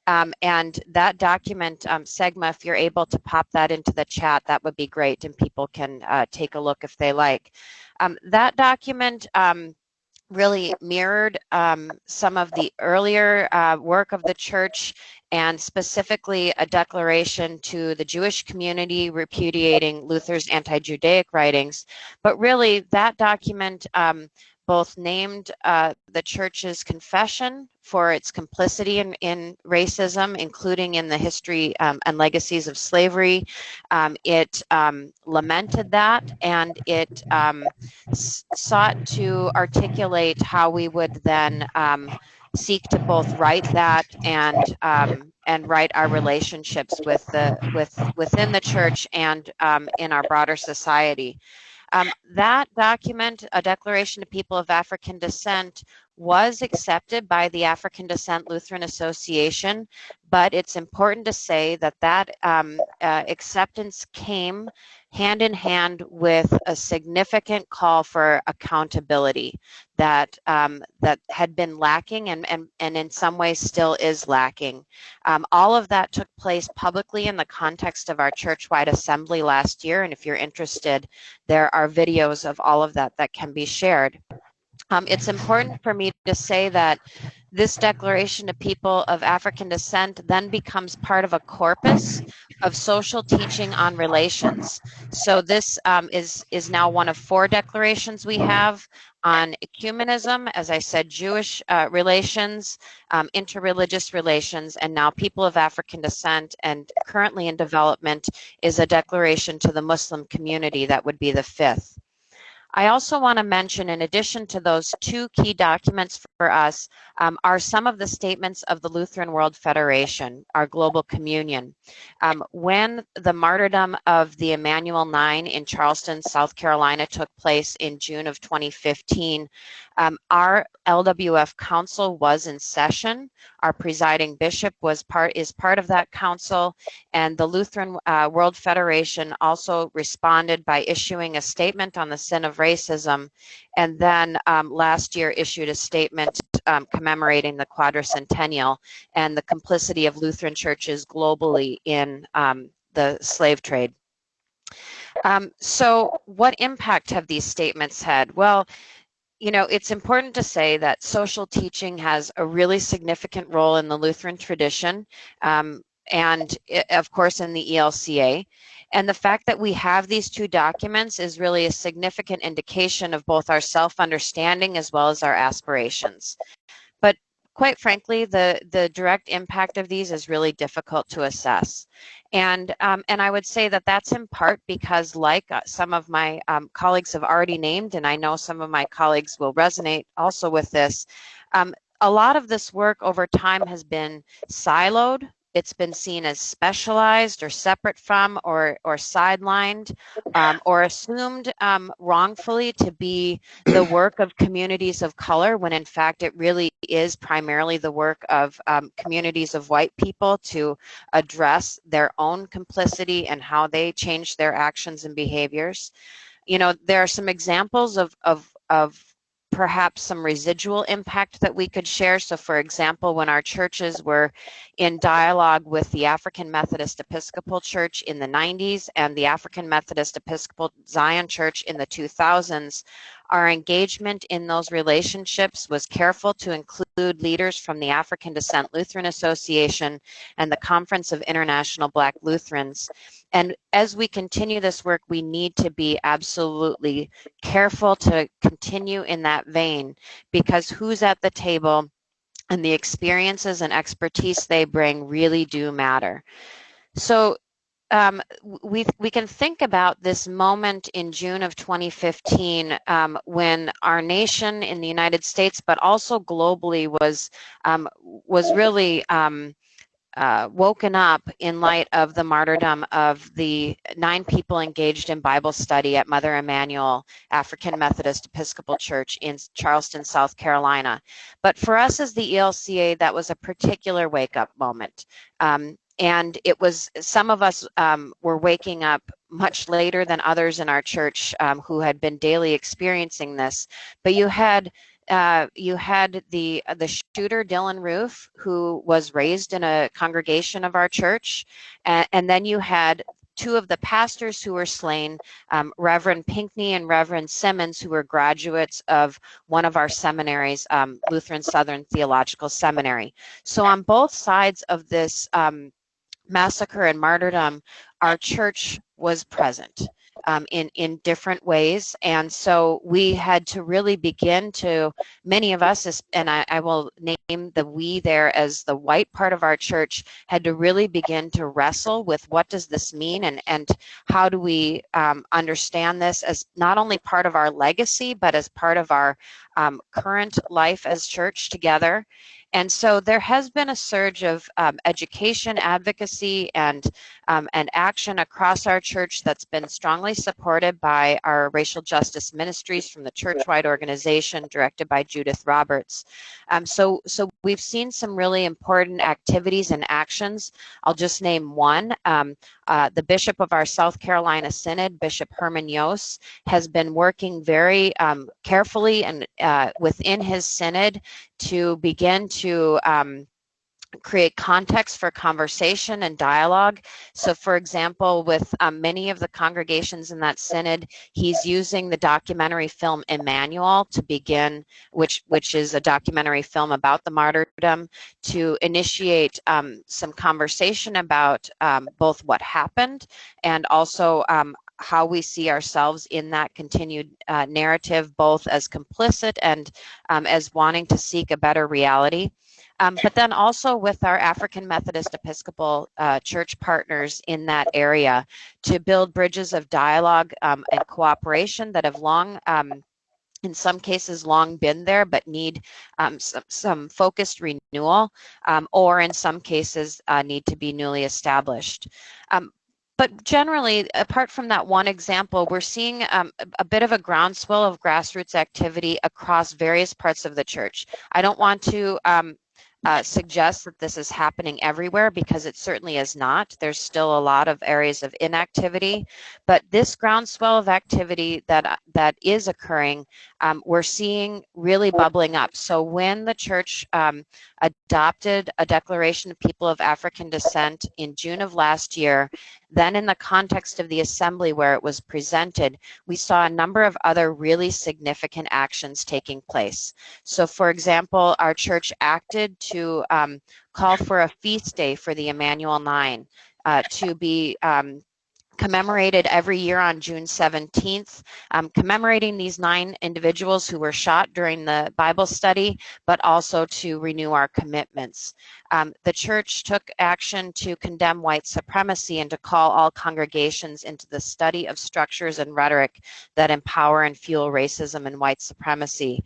And that document, Segma, if you're able to pop that into the chat, that would be great, and people can take a look if they like. That document really mirrored some of the earlier work of the church, and specifically a declaration to the Jewish community repudiating Luther's anti-Judaic writings. But really, that document both named the church's confession for its complicity in racism, including in the history and legacies of slavery. It lamented that, and it sought to articulate how we would then seek to both right that and right our relationships within the church and in our broader society. That document, A Declaration to People of African Descent, was accepted by the African Descent Lutheran Association, but it's important to say that acceptance came hand in hand with a significant call for accountability that that had been lacking and in some ways still is lacking. All of that took place publicly in the context of our church-wide assembly last year, and if you're interested, there are videos of all of that that can be shared. It's important for me to say that this declaration to people of African descent then becomes part of a corpus of social teaching on relations. So this is now one of 4 declarations we have on ecumenism, as I said, Jewish relations, interreligious relations, and now people of African descent, and currently in development is a declaration to the Muslim community that would be the 5th. I also want to mention, in addition to those 2 key documents for us, are some of the statements of the Lutheran World Federation, our global communion. When the martyrdom of the Emmanuel 9 in Charleston, South Carolina took place in June of 2015, our LWF Council was in session. Our presiding bishop is part of that council, and the Lutheran World Federation also responded by issuing a statement on the sin of racism, and then last year issued a statement commemorating the quadricentennial and the complicity of Lutheran churches globally in the slave trade. So what impact have these statements had? Well, you know, it's important to say that social teaching has a really significant role in the Lutheran tradition, and of course in the ELCA. And the fact that we have these 2 documents is really a significant indication of both our self-understanding as well as our aspirations. But quite frankly, the direct impact of these is really difficult to assess. And I would say that that's in part because, like some of my colleagues have already named, and I know some of my colleagues will resonate also with this, a lot of this work over time has been siloed. It's been seen as specialized or separate from or sidelined or assumed wrongfully to be the work of communities of color, when in fact it really is primarily the work of communities of white people to address their own complicity and how they change their actions and behaviors. You know, there are some examples of perhaps some residual impact that we could share. So for example, when our churches were in dialogue with the African Methodist Episcopal Church in the 90s and the African Methodist Episcopal Zion Church in the 2000s, our engagement in those relationships was careful to include leaders from the African Descent Lutheran Association and the Conference of International Black Lutherans. And as we continue this work, we need to be absolutely careful to continue in that vein, because who's at the table and the experiences and expertise they bring really do matter. So we can think about this moment in June of 2015 when our nation in the United States, but also globally, was really woken up in light of the martyrdom of the 9 people engaged in Bible study at Mother Emanuel African Methodist Episcopal Church in Charleston, South Carolina. But for us as the ELCA, that was a particular wake-up moment. And it was, some of us were waking up much later than others in our church who had been daily experiencing this. But you had the shooter, Dylan Roof, who was raised in a congregation of our church, and then you had 2 of the pastors who were slain, Reverend Pinkney and Reverend Simmons, who were graduates of one of our seminaries, Lutheran Southern Theological Seminary. So on both sides of this massacre and martyrdom, our church was present in different ways. And so we had to really begin to, many of us, and I will name the we there as the white part of our church, had to really begin to wrestle with what does this mean, and how do we understand this as not only part of our legacy, but as part of our current life as church together. And so there has been a surge of education, advocacy, and action across our church that's been strongly supported by our racial justice ministries from the church-wide organization directed by Judith Roberts. So we've seen some really important activities and actions. I'll just name one. The bishop of our South Carolina Synod, Bishop Herman Yos, has been working very carefully and within his synod to begin to create context for conversation and dialogue. So for example, with many of the congregations in that synod, he's using the documentary film Emmanuel to begin, which is a documentary film about the martyrdom, to initiate some conversation about both what happened and also how we see ourselves in that continued narrative, both as complicit and as wanting to seek a better reality. But then also with our African Methodist Episcopal Church partners in that area to build bridges of dialogue and cooperation that have long, in some cases, long been there, but need some focused renewal, or in some cases need to be newly established. But generally, apart from that one example, we're seeing a bit of a groundswell of grassroots activity across various parts of the church. I don't want to suggest that this is happening everywhere, because it certainly is not. There's still a lot of areas of inactivity, but this groundswell of activity that is occurring, we're seeing really bubbling up. So when the church adopted a Declaration of People of African Descent in June of last year, then in the context of the assembly where it was presented, we saw a number of other really significant actions taking place. So for example, our church acted to call for a feast day for the Emmanuel 9 to be commemorated every year on June 17th, commemorating these 9 individuals who were shot during the Bible study, but also to renew our commitments. The church took action to condemn white supremacy and to call all congregations into the study of structures and rhetoric that empower and fuel racism and white supremacy,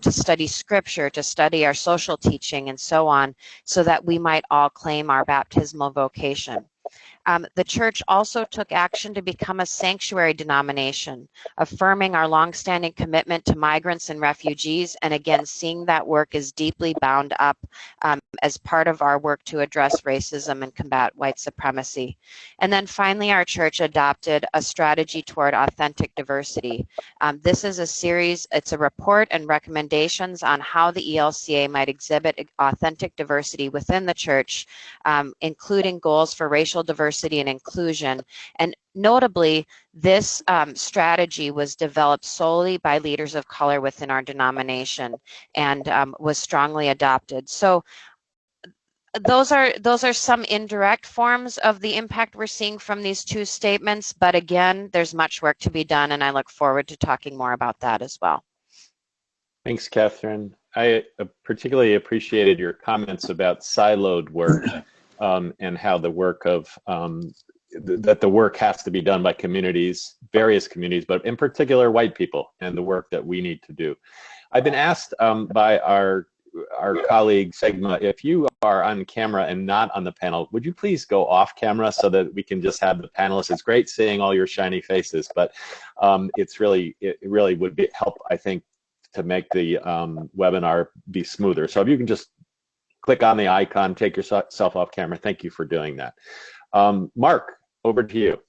to study scripture, to study our social teaching, and so on, so that we might all claim our baptismal vocation. The church also took action to become a sanctuary denomination, affirming our longstanding commitment to migrants and refugees, and again, seeing that work is deeply bound up as part of our work to address racism and combat white supremacy. And then finally, our church adopted a strategy toward authentic diversity. This is a series, it's a report and recommendations on how the ELCA might exhibit authentic diversity within the church, including goals for racial diversity and inclusion. And notably, this strategy was developed solely by leaders of color within our denomination and was strongly adopted. So those are some indirect forms of the impact we're seeing from these 2 statements. But again, there's much work to be done, and I look forward to talking more about that as well. Thanks, Catherine. I particularly appreciated your comments about siloed work. And how the work of that the work has to be done by communities, various communities, but in particular white people, and the work that we need to do. I've been asked by our colleague Segma, if you are on camera and not on the panel, would you please go off camera so that we can just have the panelists? It's great seeing all your shiny faces, but it really would help, I think, to make the webinar be smoother. So if you can just click on the icon, take yourself off camera. Thank you for doing that. Mark, over to you.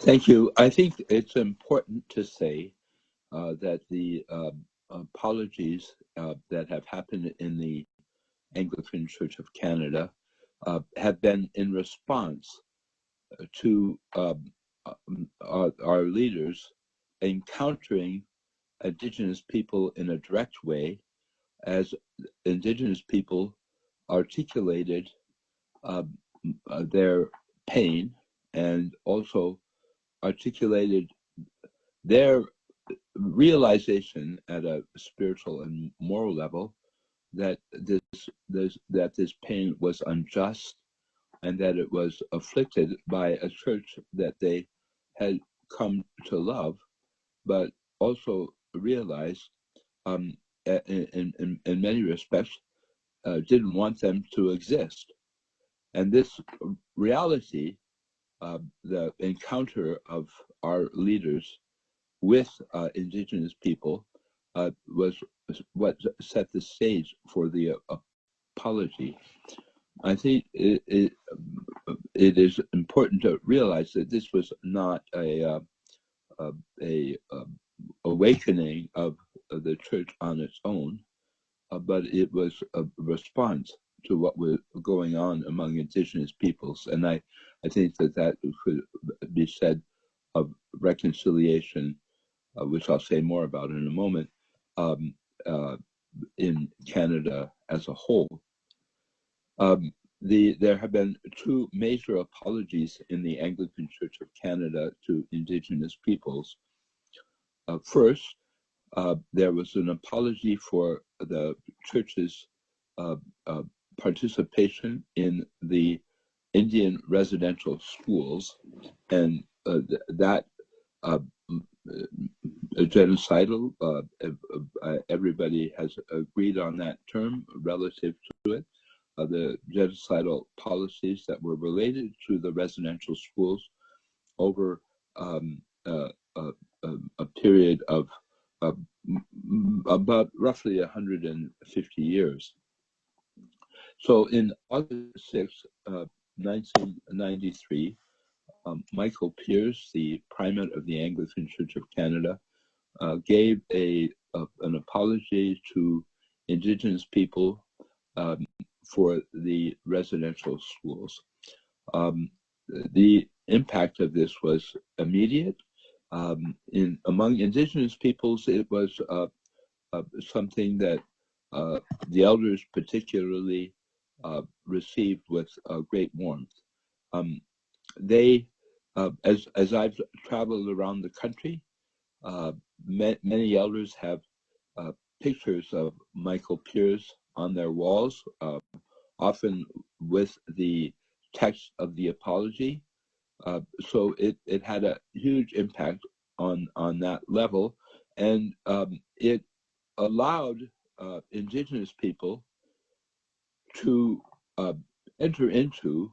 Thank you. I think it's important to say that the apologies that have happened in the Anglican Church of Canada have been in response to our leaders encountering Indigenous people in a direct way, as Indigenous people articulated their pain and also articulated their realization at a spiritual and moral level that this pain was unjust and that it was afflicted by a church that they had come to love, but also realized in many respects, didn't want them to exist. And this reality, the encounter of our leaders with indigenous people, was what set the stage for the apology. I think it is important to realize that this was not a awakening of the church on its own, but it was a response to what was going on among indigenous peoples. And I think that could be said of reconciliation, which I'll say more about in a moment, in Canada as a whole. There have been two major apologies in the Anglican Church of Canada to Indigenous peoples. First, there was an apology for the church's participation in the Indian residential schools, and that genocidal, everybody has agreed on that term relative to it. The genocidal policies that were related to the residential schools over a period of about roughly 150 years. So in August 6, 1993, Michael Pearce, the primate of the Anglican Church of Canada, gave an apology to Indigenous people for the residential schools. The impact of this was immediate. Among Indigenous peoples, it was something that the elders particularly received with great warmth. They, as I've traveled around the country, many elders have pictures of Michael Pearce on their walls, often with the text of the apology. So it had a huge impact on that level, and it allowed Indigenous people to enter into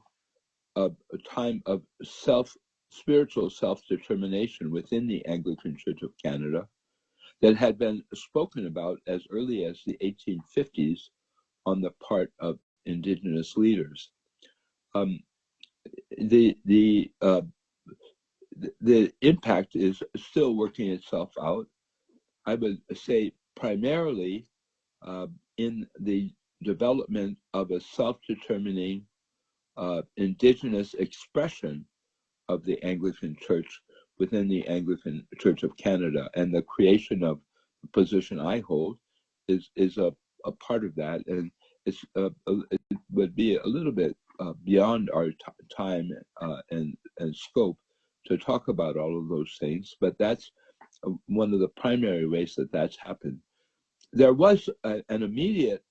a time of spiritual self-determination within the Anglican Church of Canada that had been spoken about as early as the 1850s on the part of Indigenous leaders. The impact is still working itself out. I would say primarily in the development of a self-determining Indigenous expression of the Anglican Church within the Anglican Church of Canada, and the creation of the position I hold is a part of that, and it would be a little bit beyond our time and scope to talk about all of those things, but that's one of the primary ways that that's happened. There was an immediate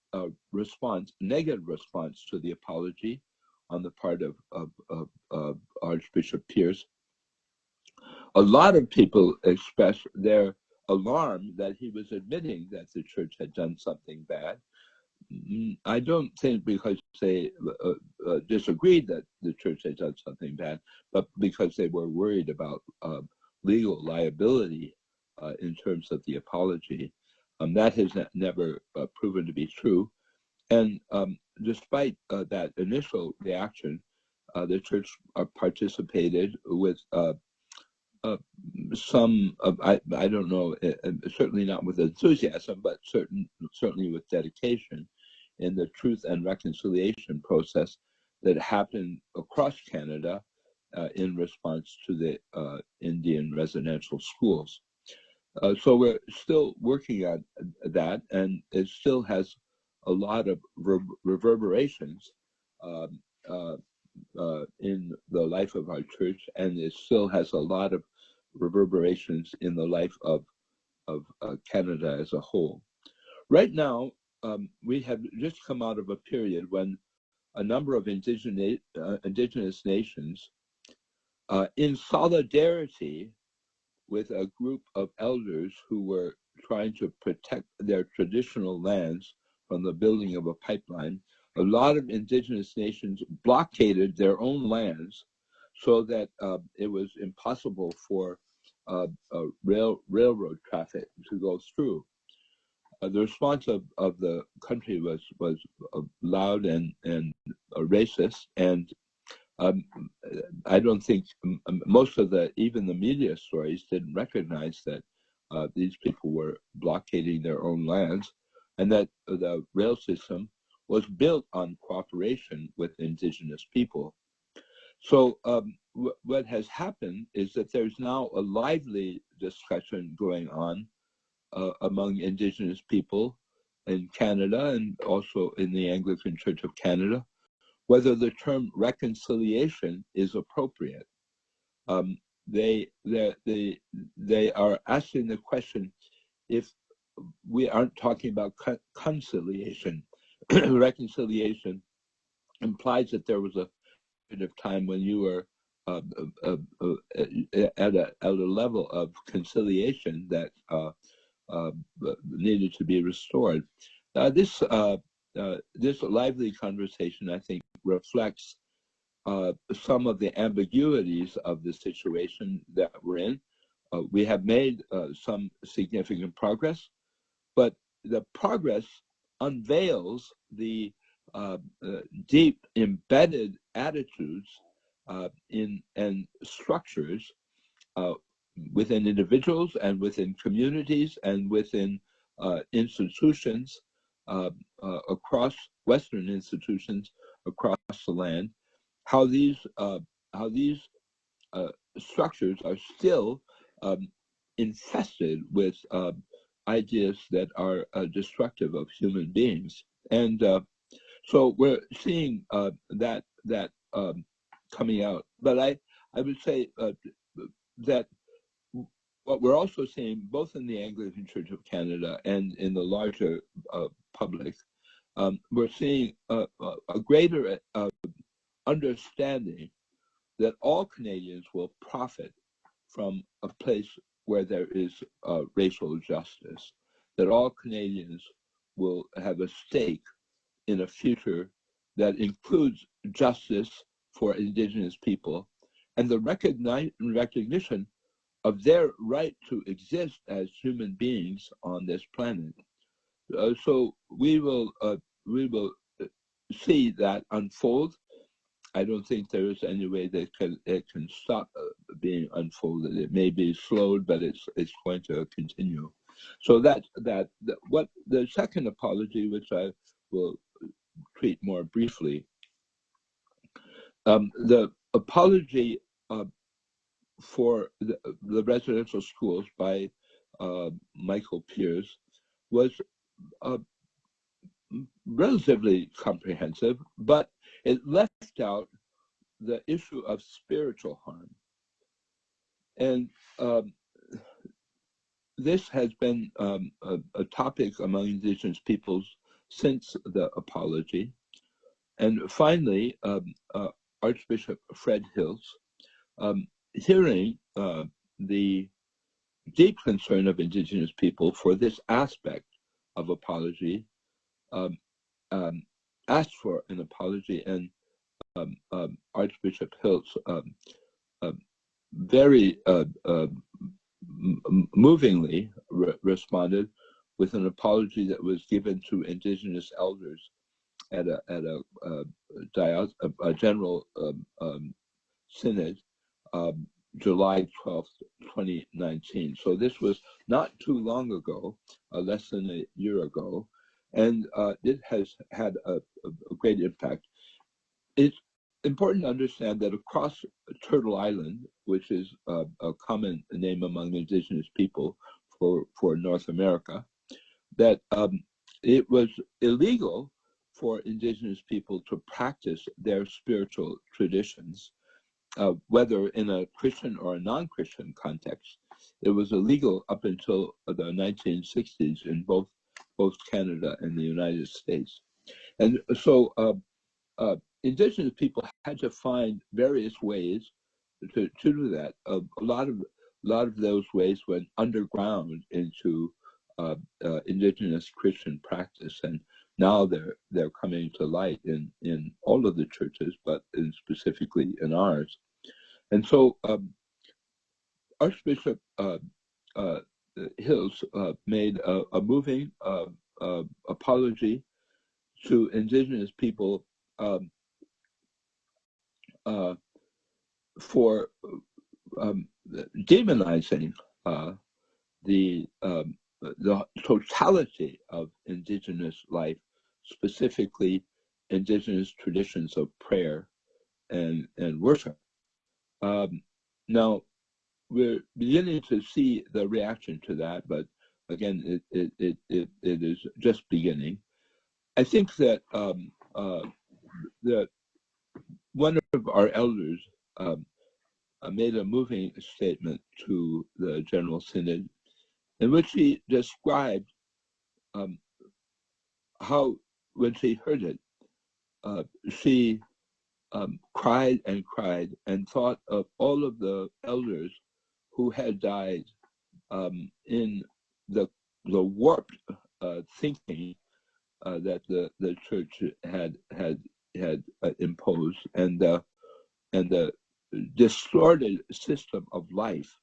response, negative response to the apology on the part of Archbishop Pearce. A lot of people expressed their alarm that he was admitting that the church had done something bad. I don't think because they disagreed that the church had done something bad, but because they were worried about legal liability in terms of the apology. That has never proven to be true. And despite that initial reaction, the church participated with some, I don't know, certainly not with enthusiasm, but certainly with dedication in the truth and reconciliation process that happened across Canada in response to the Indian residential schools. So we're still working on that, and it still has a lot of reverberations in the life of our church, and it still has a lot of reverberations in the life of Canada as a whole. Right now, we have just come out of a period when a number of indigenous nations, in solidarity with a group of elders who were trying to protect their traditional lands from the building of a pipeline, a lot of indigenous nations blockaded their own lands so that it was impossible for railroad traffic to go through. The response of the country was loud and racist, and I don't think most of even the media stories didn't recognize that these people were blockading their own lands, and that the rail system was built on cooperation with indigenous people. So what has happened is that there's now a lively discussion going on among indigenous people in Canada and also in the Anglican Church of Canada, whether the term reconciliation is appropriate. They are asking the question if we aren't talking about conciliation. Reconciliation implies that there was a period of time when you were at a level of conciliation that needed to be restored. This lively conversation, I think, reflects some of the ambiguities of the situation that we're in. We have made some significant progress, but the progress unveils the deep embedded attitudes and structures within individuals and within communities and within institutions across Western institutions across the land, how these structures are still infested with ideas that are destructive of human beings, and so we're seeing that coming out. But I would say that what we're also seeing, both in the Anglican Church of Canada and in the larger public, we're seeing a greater understanding that all Canadians will profit from a place where there is racial justice, that all Canadians will have a stake in a future that includes justice for Indigenous people and the recognition of their right to exist as human beings on this planet. So we will see that unfold. I don't think there is any way that it can stop being unfolded. It may be slowed, but it's going to continue. So what the second apology, which I will treat more briefly, the apology for the residential schools by Michael Pierce was relatively comprehensive, but it left out the issue of spiritual harm. And this has been a topic among Indigenous peoples since the apology. And finally, Archbishop Fred Hills, hearing the deep concern of Indigenous people for this aspect of apology, asked for an apology, and Archbishop Hills very movingly responded with an apology that was given to Indigenous elders at a general synod, July 12th, 2019. So this was not too long ago, less than a year ago, and it has had a great impact. It's important to understand that across Turtle Island, which is a common name among Indigenous people for North America, that it was illegal for Indigenous people to practice their spiritual traditions, whether in a Christian or a non-Christian context. It was illegal up until the 1960s in both Canada and the United States. And so Indigenous people had to find various ways to do that. A lot of those ways went underground into indigenous Christian practice, and now they're coming to light in all of the churches, but specifically in ours. And so Archbishop Hills made a moving apology to indigenous people for demonizing the totality of indigenous life, specifically indigenous traditions of prayer and worship. Now, we're beginning to see the reaction to that, but again, it is just beginning. I think that that one of our elders made a moving statement to the General Synod, in which he described how, when she heard it, she cried and cried and thought of all of the elders who had died in the warped thinking that the church had imposed, and the distorted system of life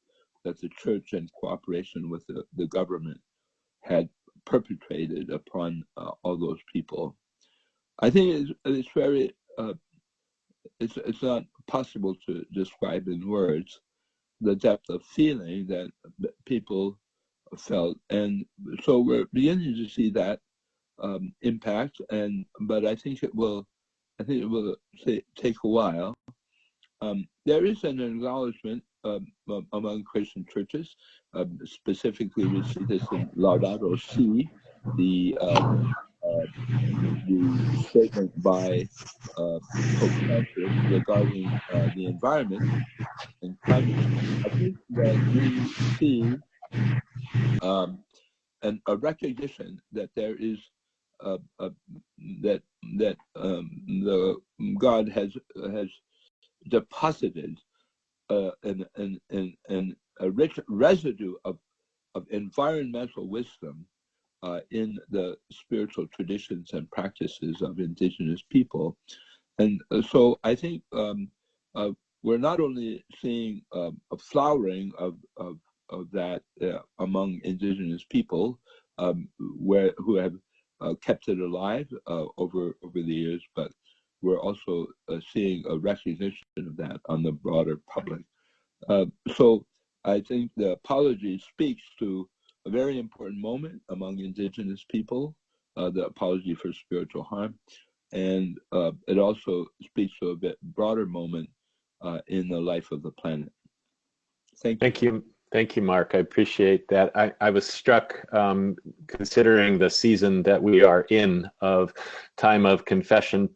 that the church, in cooperation with the government, had perpetrated upon all those people. I think it's very it's not possible to describe in words the depth of feeling that people felt, and so we're beginning to see that impact. But I think it will take a while. There is an acknowledgement among Christian churches. Specifically, we see this in Laudato Si, the statement by Pope Francis regarding the environment and climate change. I think that we see a recognition that there is that the God has deposited a rich residue of environmental wisdom in the spiritual traditions and practices of indigenous people. And so I think we're not only seeing a flowering of that among indigenous people who have kept it alive over the years, but we're also seeing a recognition of that on the broader public. So I think the apology speaks to a very important moment among indigenous people, the apology for spiritual harm, and it also speaks to a bit broader moment in the life of the planet. Thank you. Thank you, Mark. I appreciate that. I was struck, considering the season that we are in, of time of confession,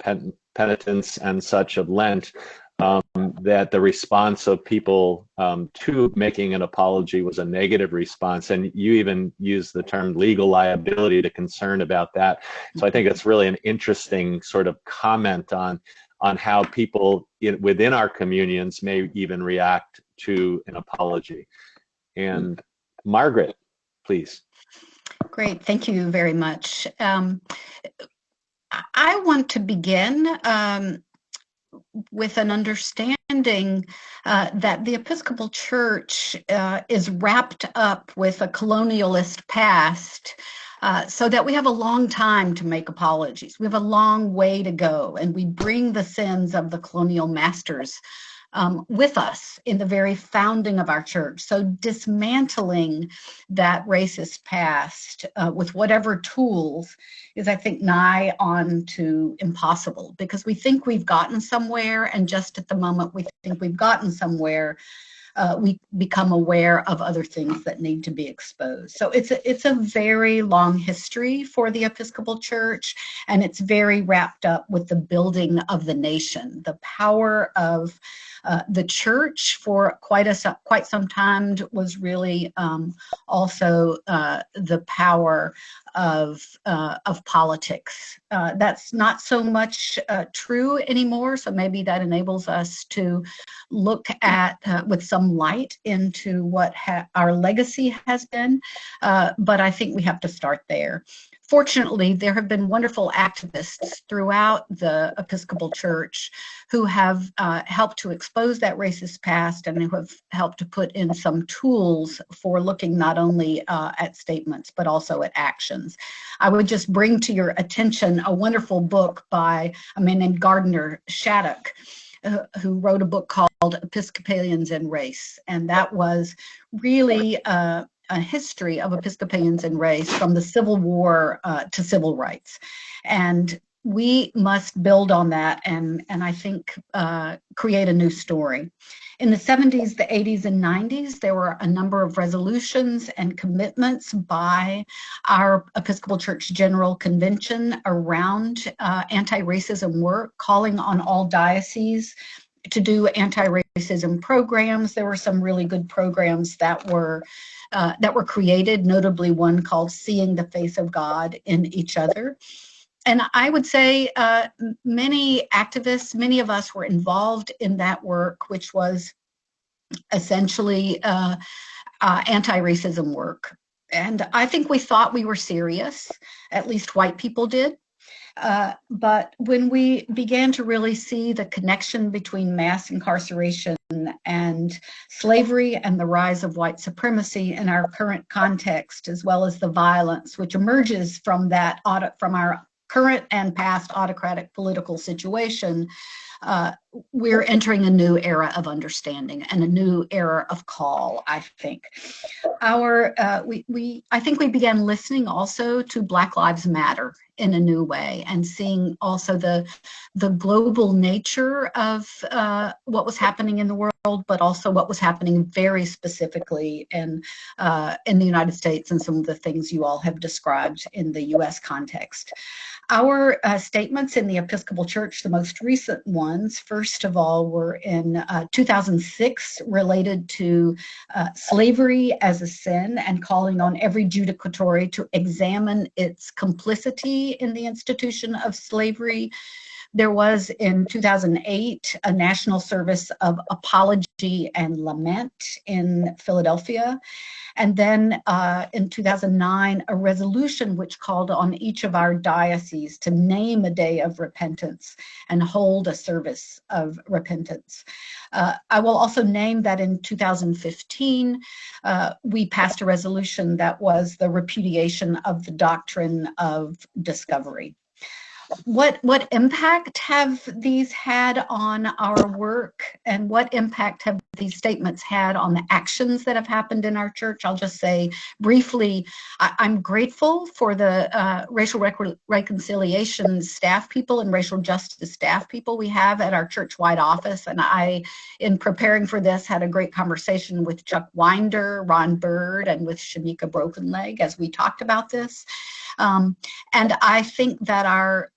penitence, and such of Lent, that the response of people to making an apology was a negative response. And you even used the term legal liability to concern about that. So I think it's really an interesting sort of comment on how people within our communions may even react to an apology. And Margaret, please. Great, thank you very much. I want to begin with an understanding that the Episcopal Church is wrapped up with a colonialist past, so that we have a long time to make apologies. We have a long way to go, and we bring the sins of the colonial masters with us in the very founding of our church. So dismantling that racist past with whatever tools is, I think, nigh on to impossible, because we think we've gotten somewhere, and just at the moment we think we've gotten somewhere, we become aware of other things that need to be exposed. So it's a very long history for the Episcopal Church, and it's very wrapped up with the building of the nation. The power of the church for quite some time was really also the power of politics. That's not so much true anymore, so maybe that enables us to look at with some some light into what our legacy has been, but I think we have to start there. Fortunately, there have been wonderful activists throughout the Episcopal Church who have helped to expose that racist past and who have helped to put in some tools for looking not only at statements but also at actions. I would just bring to your attention a wonderful book by a man named Gardner Shattuck, who wrote a book called Episcopalians and Race, and that was really a history of Episcopalians and race from the Civil War to civil rights. And we must build on that and I think create a new story. In the 70s, the 80s, and 90s, there were a number of resolutions and commitments by our Episcopal Church General Convention around anti-racism work, calling on all dioceses to do anti-racism programs. There were some really good programs that were created, notably one called Seeing the Face of God in Each Other. And I would say many activists, many of us were involved in that work, which was essentially anti-racism work. And I think we thought we were serious, at least white people did. But when we began to really see the connection between mass incarceration and slavery and the rise of white supremacy in our current context, as well as the violence which emerges from that from our current and past autocratic political situation, we're entering a new era of understanding and a new era of call, I think. I think we began listening also to Black Lives Matter in a new way and seeing also the global nature of what was happening in the world, but also what was happening very specifically in the United States and some of the things you all have described in the U.S. context. Our statements in the Episcopal Church, the most recent ones, first of all, were in 2006 related to slavery as a sin and calling on every judicatory to examine its complicity in the institution of slavery. There was in 2008 a national service of apology and lament in Philadelphia. And then in 2009, a resolution which called on each of our dioceses to name a day of repentance and hold a service of repentance. I will also name that in 2015, we passed a resolution that was the repudiation of the doctrine of discovery. What impact have these had on our work, and what impact have these statements had on the actions that have happened in our church? I'll just say briefly, I'm grateful for the racial reconciliation staff people and racial justice staff people we have at our church-wide office. And I, in preparing for this, had a great conversation with Chuck Winder, Ron Bird, and with Shanika Brokenleg as we talked about this. And I think that our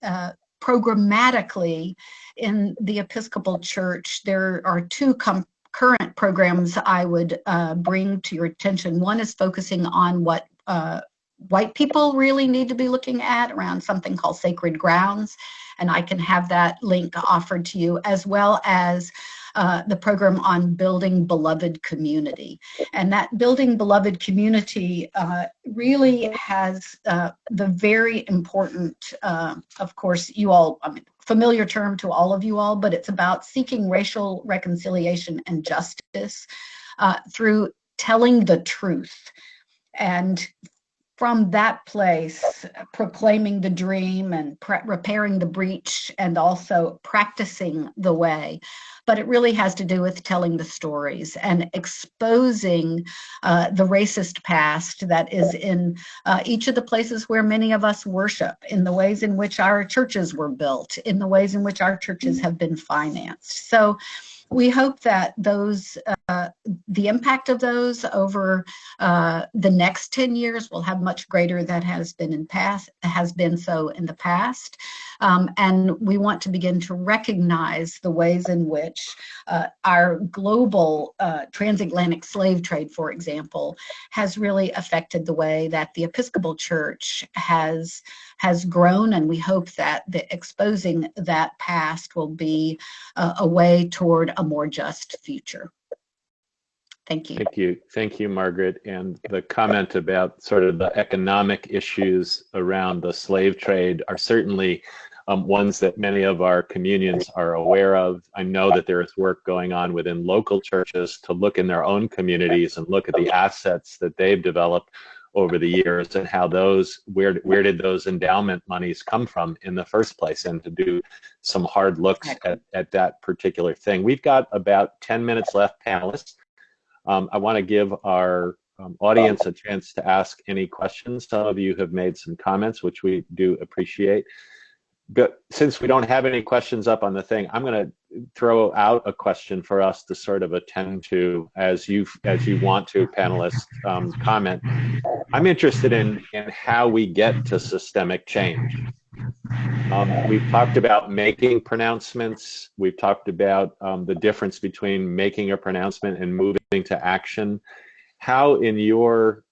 programmatically in the Episcopal Church, there are two current programs I would bring to your attention. One is focusing on what white people really need to be looking at around something called sacred grounds, and I can have that link offered to you, as well as the program on building beloved community. And that building beloved community really has the very important, of course, you all, I mean, familiar term to all of you all, but it's about seeking racial reconciliation and justice through telling the truth. And from that place, proclaiming the dream and repairing the breach and also practicing the way. But it really has to do with telling the stories and exposing the racist past that is in each of the places where many of us worship, in the ways in which our churches were built, in the ways in which our churches have been financed. So we hope that those, the impact of those over the next 10 years will have much greater than has been so in the past. And we want to begin to recognize the ways in which our global transatlantic slave trade, for example, has really affected the way that the Episcopal Church has grown, and we hope that exposing that past will be a way toward a more just future. Thank you. Thank you, Margaret. And the comment about sort of the economic issues around the slave trade are certainly ones that many of our communions are aware of. I know that there is work going on within local churches to look in their own communities and look at the assets that they've developed over the years and how those, where did those endowment monies come from in the first place, and to do some hard looks at that particular thing. We've got about 10 minutes left, panelists. I want to give our audience a chance to ask any questions. Some of you have made some comments, which we do appreciate. But since we don't have any questions up on the thing, I'm going to throw out a question for us to sort of attend to as you want to, panelists, comment. I'm interested in how we get to systemic change. We've talked about making pronouncements. We've talked about the difference between making a pronouncement and moving to action. How, in your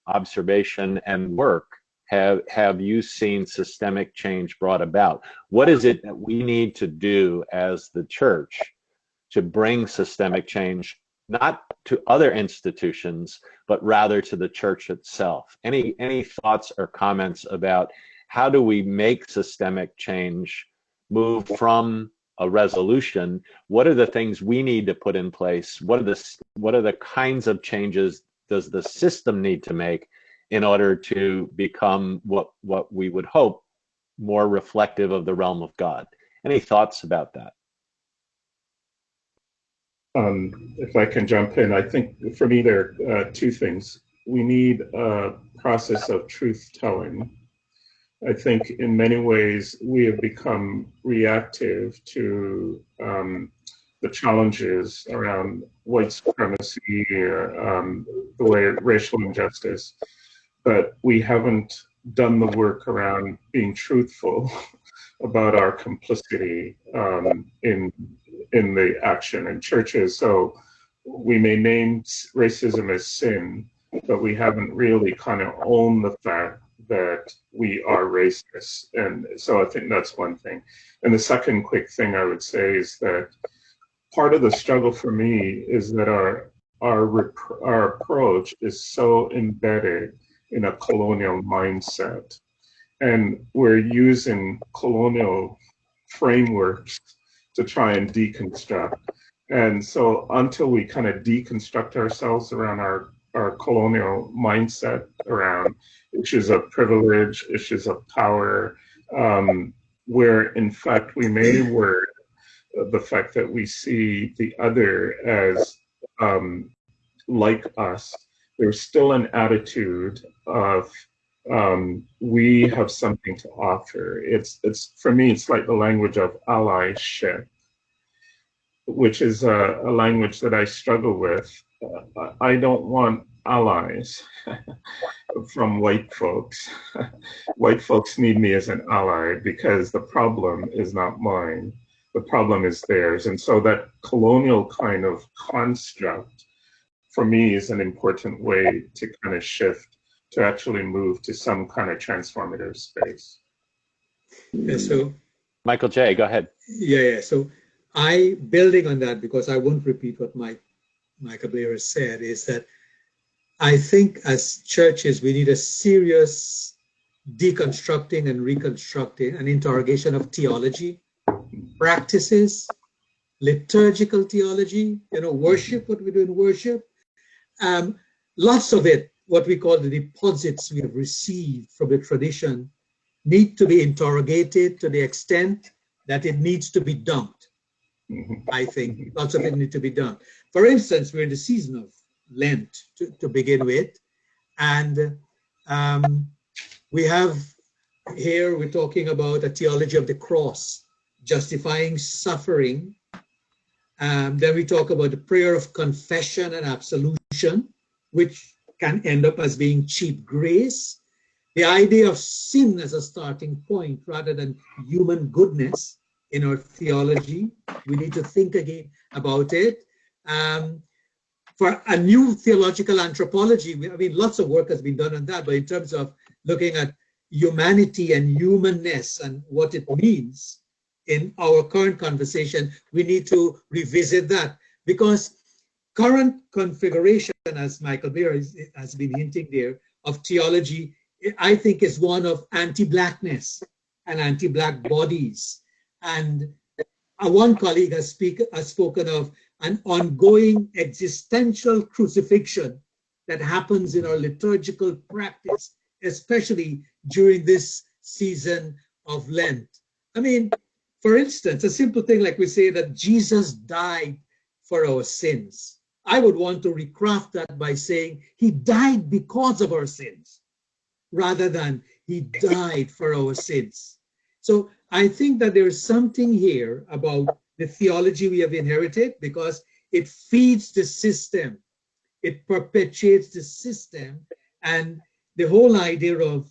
observation and work, have you seen systemic change brought about? What is it that we need to do as the church to bring systemic change, not to other institutions, but rather to the church itself? Any thoughts or comments about how do we make systemic change move from a resolution? What are the things we need to put in place? What are the kinds of changes does the system need to make in order to become what we would hope more reflective of the realm of God? Any thoughts about that? If I can jump in, I think for me there are two things. We need a process of truth telling. I think in many ways we have become reactive to the challenges around white supremacy, the way racial injustice, but we haven't done the work around being truthful about our complicity in the action in churches. So we may name racism as sin, but we haven't really kind of owned the fact that we are racist. And so I think that's one thing. And the second quick thing I would say is that part of the struggle for me is that our approach is so embedded in a colonial mindset. And we're using colonial frameworks to try and deconstruct. And so until we kind of deconstruct ourselves around our colonial mindset around issues of privilege, issues of power, where in fact we may word the fact that we see the other as like us, there's still an attitude of we have something to offer. It's for me, it's like the language of allyship, which is a language that I struggle with. I don't want allies from white folks. White folks need me as an ally because the problem is not mine. The problem is theirs. And so that colonial kind of construct for me is an important way to kind of shift, to actually move to some kind of transformative space. Yeah, so Michael J., go ahead. Yeah. So building on that, because I won't repeat what Michael Blair has said, is that I think as churches, we need a serious deconstructing and reconstructing and interrogation of theology, practices, liturgical theology, worship, what we do in worship. Lots of it, what we call the deposits we have received from the tradition, need to be interrogated to the extent that it needs to be dumped. I think lots of it needs to be done. For instance, we're in the season of Lent to begin with, and we're talking about a theology of the cross, justifying suffering. Then we talk about the prayer of confession and absolution, which can end up as being cheap grace. The idea of sin as a starting point rather than human goodness in our theology. We need to think again about it. For a new theological anthropology, lots of work has been done on that, but in terms of looking at humanity and humanness and what it means in our current conversation, we need to revisit that, because current configuration, as Michael Beer has been hinting there, of theology, I think is one of anti-blackness and anti-black bodies. And one colleague has spoken of an ongoing existential crucifixion that happens in our liturgical practice, especially during this season of Lent. I mean, for instance, a simple thing like we say that Jesus died for our sins. I would want to recraft that by saying he died because of our sins, rather than he died for our sins. So I think that there's something here about the theology we have inherited, because it feeds the system, it perpetuates the system, and the whole idea of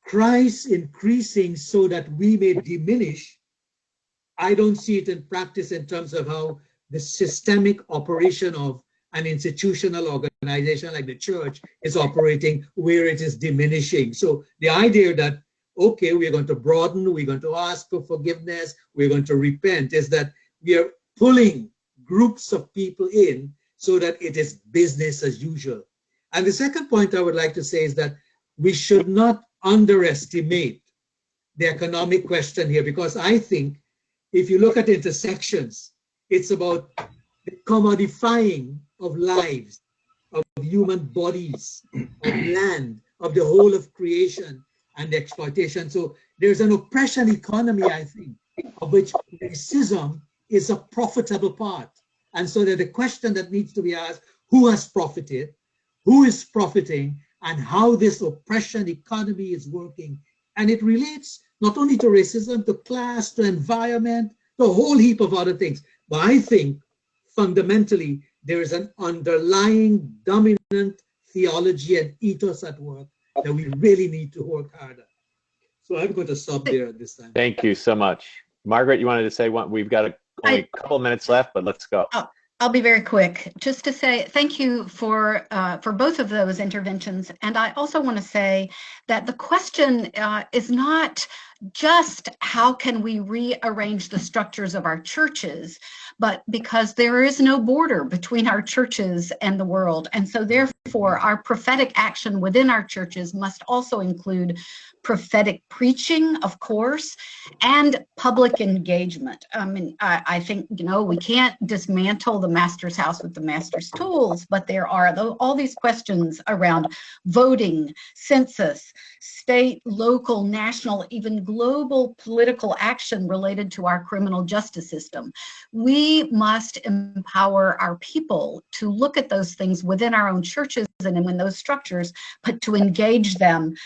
Christ increasing so that we may diminish, I don't see it in practice in terms of how the systemic operation of an institutional organization like the church is operating, where it is diminishing. So the idea that, okay, we're going to broaden, we're going to ask for forgiveness, we're going to repent, is that we are pulling groups of people in so that it is business as usual. And the second point I would like to say is that we should not underestimate the economic question here, because I think if you look at intersections, it's about the commodifying of lives, of human bodies, of land, of the whole of creation and the exploitation. So there's an oppression economy, I think, of which racism is a profitable part. And so there's the question that needs to be asked: who has profited, who is profiting, and how this oppression economy is working. And it relates not only to racism, to class, to environment, to a whole heap of other things. But I think fundamentally there is an underlying dominant theology and ethos at work that we really need to work harder. So I'm going to stop there at this time. Thank you so much. Margaret, you wanted to say one? We've got only a couple minutes left, but let's go. I'll be very quick. Just to say thank you for both of those interventions. And I also want to say that the question is not just how can we rearrange the structures of our churches, but because there is no border between our churches and the world. And so therefore, our prophetic action within our churches must also include prophetic preaching, of course, and public engagement. I mean, I think, we can't dismantle the master's house with the master's tools, but there are all these questions around voting, census, state, local, national, even global political action related to our criminal justice system. We must empower our people to look at those things within our own churches and in those structures, but to engage them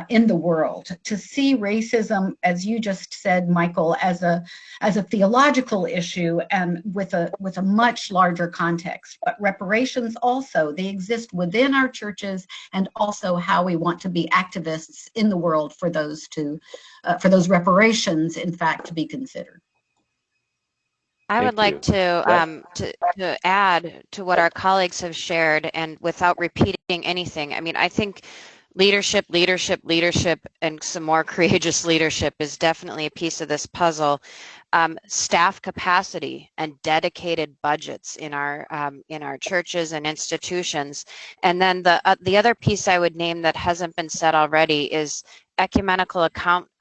in the world, to see racism, as you just said, Michael, as a theological issue and with a much larger context. But reparations also, they exist within our churches, and also how we want to be activists in the world for those reparations, in fact, to be considered. I would like to add to what our colleagues have shared, and without repeating anything. I mean, I think leadership, and some more courageous leadership is definitely a piece of this puzzle. Staff capacity and dedicated budgets in our churches and institutions, and then the other piece I would name that hasn't been said already is ecumenical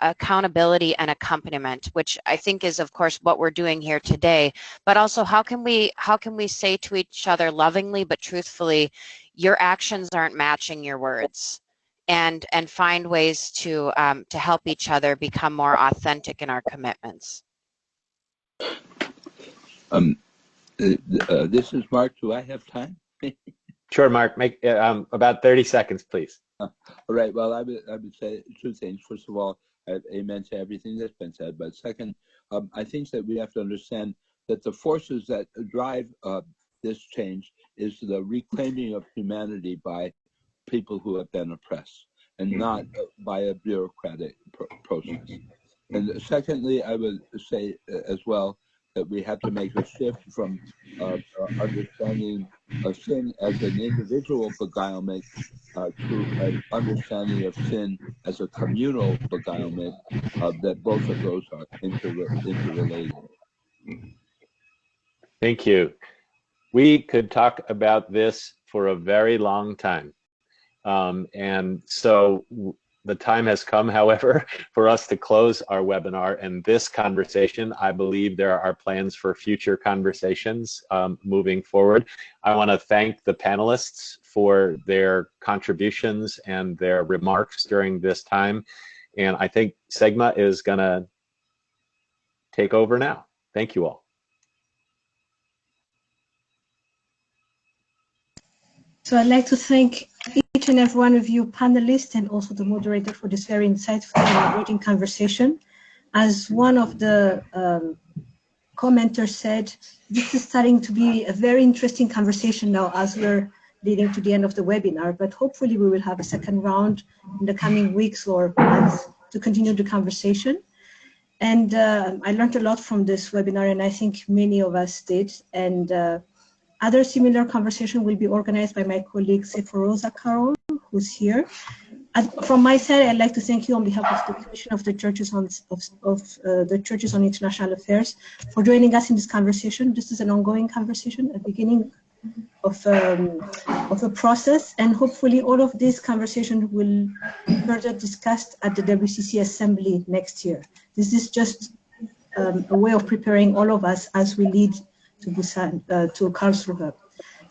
accountability and accompaniment, which I think is, of course, what we're doing here today. But also, how can we say to each other lovingly but truthfully, your actions aren't matching your words, and find ways to help each other become more authentic in our commitments. This is Mark. Do I have time? Sure, Mark. Make about 30 seconds, please. All right. Well, I would say two things. First of all, amen to everything that's been said. But second, I think that we have to understand that the forces that drive this change is the reclaiming of humanity by people who have been oppressed, and not by a bureaucratic process. And secondly, I would say as well that we have to make a shift from understanding of sin as an individual beguilement to an understanding of sin as a communal beguilement, that both of those are interrelated. Thank you. We could talk about this for a very long time. And so the time has come, however, for us to close our webinar and this conversation. I believe there are plans for future conversations moving forward. I want to thank the panelists for their contributions and their remarks during this time. And I think Segma is going to take over now. Thank you all. So I'd like to thank each and every one of you panelists and also the moderator for this very insightful and enriching conversation. As one of the commenters said, this is starting to be a very interesting conversation now as we're leading to the end of the webinar, but hopefully we will have a second round in the coming weeks or months to continue the conversation. And I learned a lot from this webinar, and I think many of us did. And other similar conversation will be organized by my colleague Sephorosa Carol, who's here. And from my side, I'd like to thank you on behalf of the Commission of the Churches on the Churches on International Affairs for joining us in this conversation. This is an ongoing conversation, a beginning of a process, and hopefully all of this conversation will be further discussed at the WCC Assembly next year. This is just a way of preparing all of us as we lead to Busan, to Karlsruhe.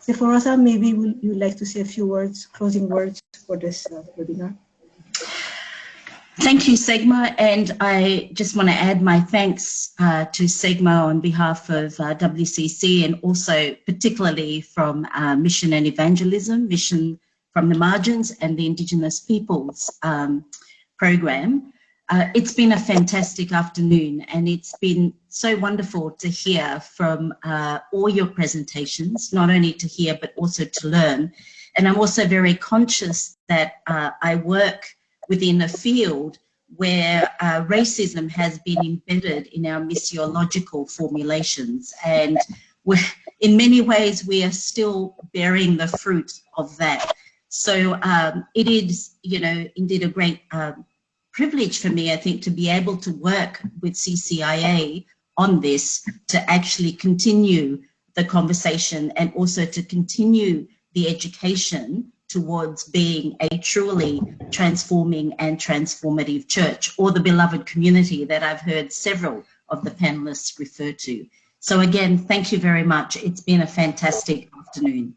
Sephorosa, maybe you'd like to say a few words, closing words for this webinar. Thank you, Segma, and I just want to add my thanks to Segma on behalf of WCC, and also particularly from Mission and Evangelism, Mission from the Margins, and the Indigenous Peoples program. It's been a fantastic afternoon, and it's been so wonderful to hear from all your presentations, not only to hear but also to learn. And I'm also very conscious that I work within a field where racism has been embedded in our missiological formulations, and in many ways we are still bearing the fruit of that. So it is, indeed a great privilege for me, I think, to be able to work with CCIA on this, to actually continue the conversation and also to continue the education towards being a truly transforming and transformative church, or the beloved community that I've heard several of the panelists refer to. So again, thank you very much. It's been a fantastic afternoon.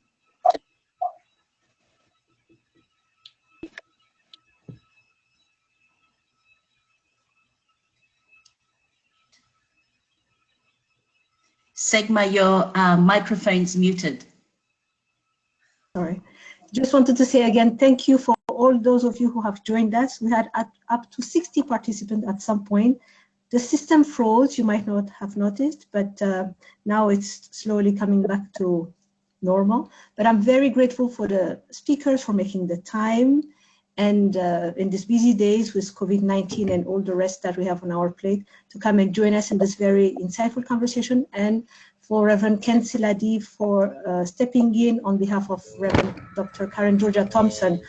Segma, your microphone's muted. Sorry. Just wanted to say again, thank you for all those of you who have joined us. We had up to 60 participants at some point. The system froze, you might not have noticed, but now it's slowly coming back to normal. But I'm very grateful for the speakers for making the time. And in these busy days with COVID-19 and all the rest that we have on our plate, to come and join us in this very insightful conversation, and for Reverend Ken Siladi for stepping in on behalf of Reverend Dr. Karen Georgia Thompson,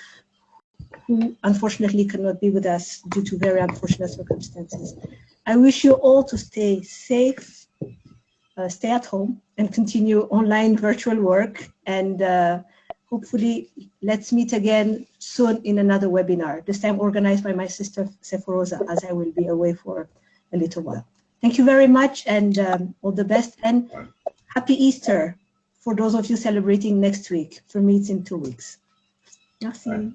who unfortunately cannot be with us due to very unfortunate circumstances. I wish you all to stay safe, stay at home, and continue online virtual work. And hopefully, let's meet again soon in another webinar, this time organized by my sister Sephorosa, as I will be away for a little while. Thank you very much, and all the best, and happy Easter for those of you celebrating next week. For me, it's in 2 weeks. Merci.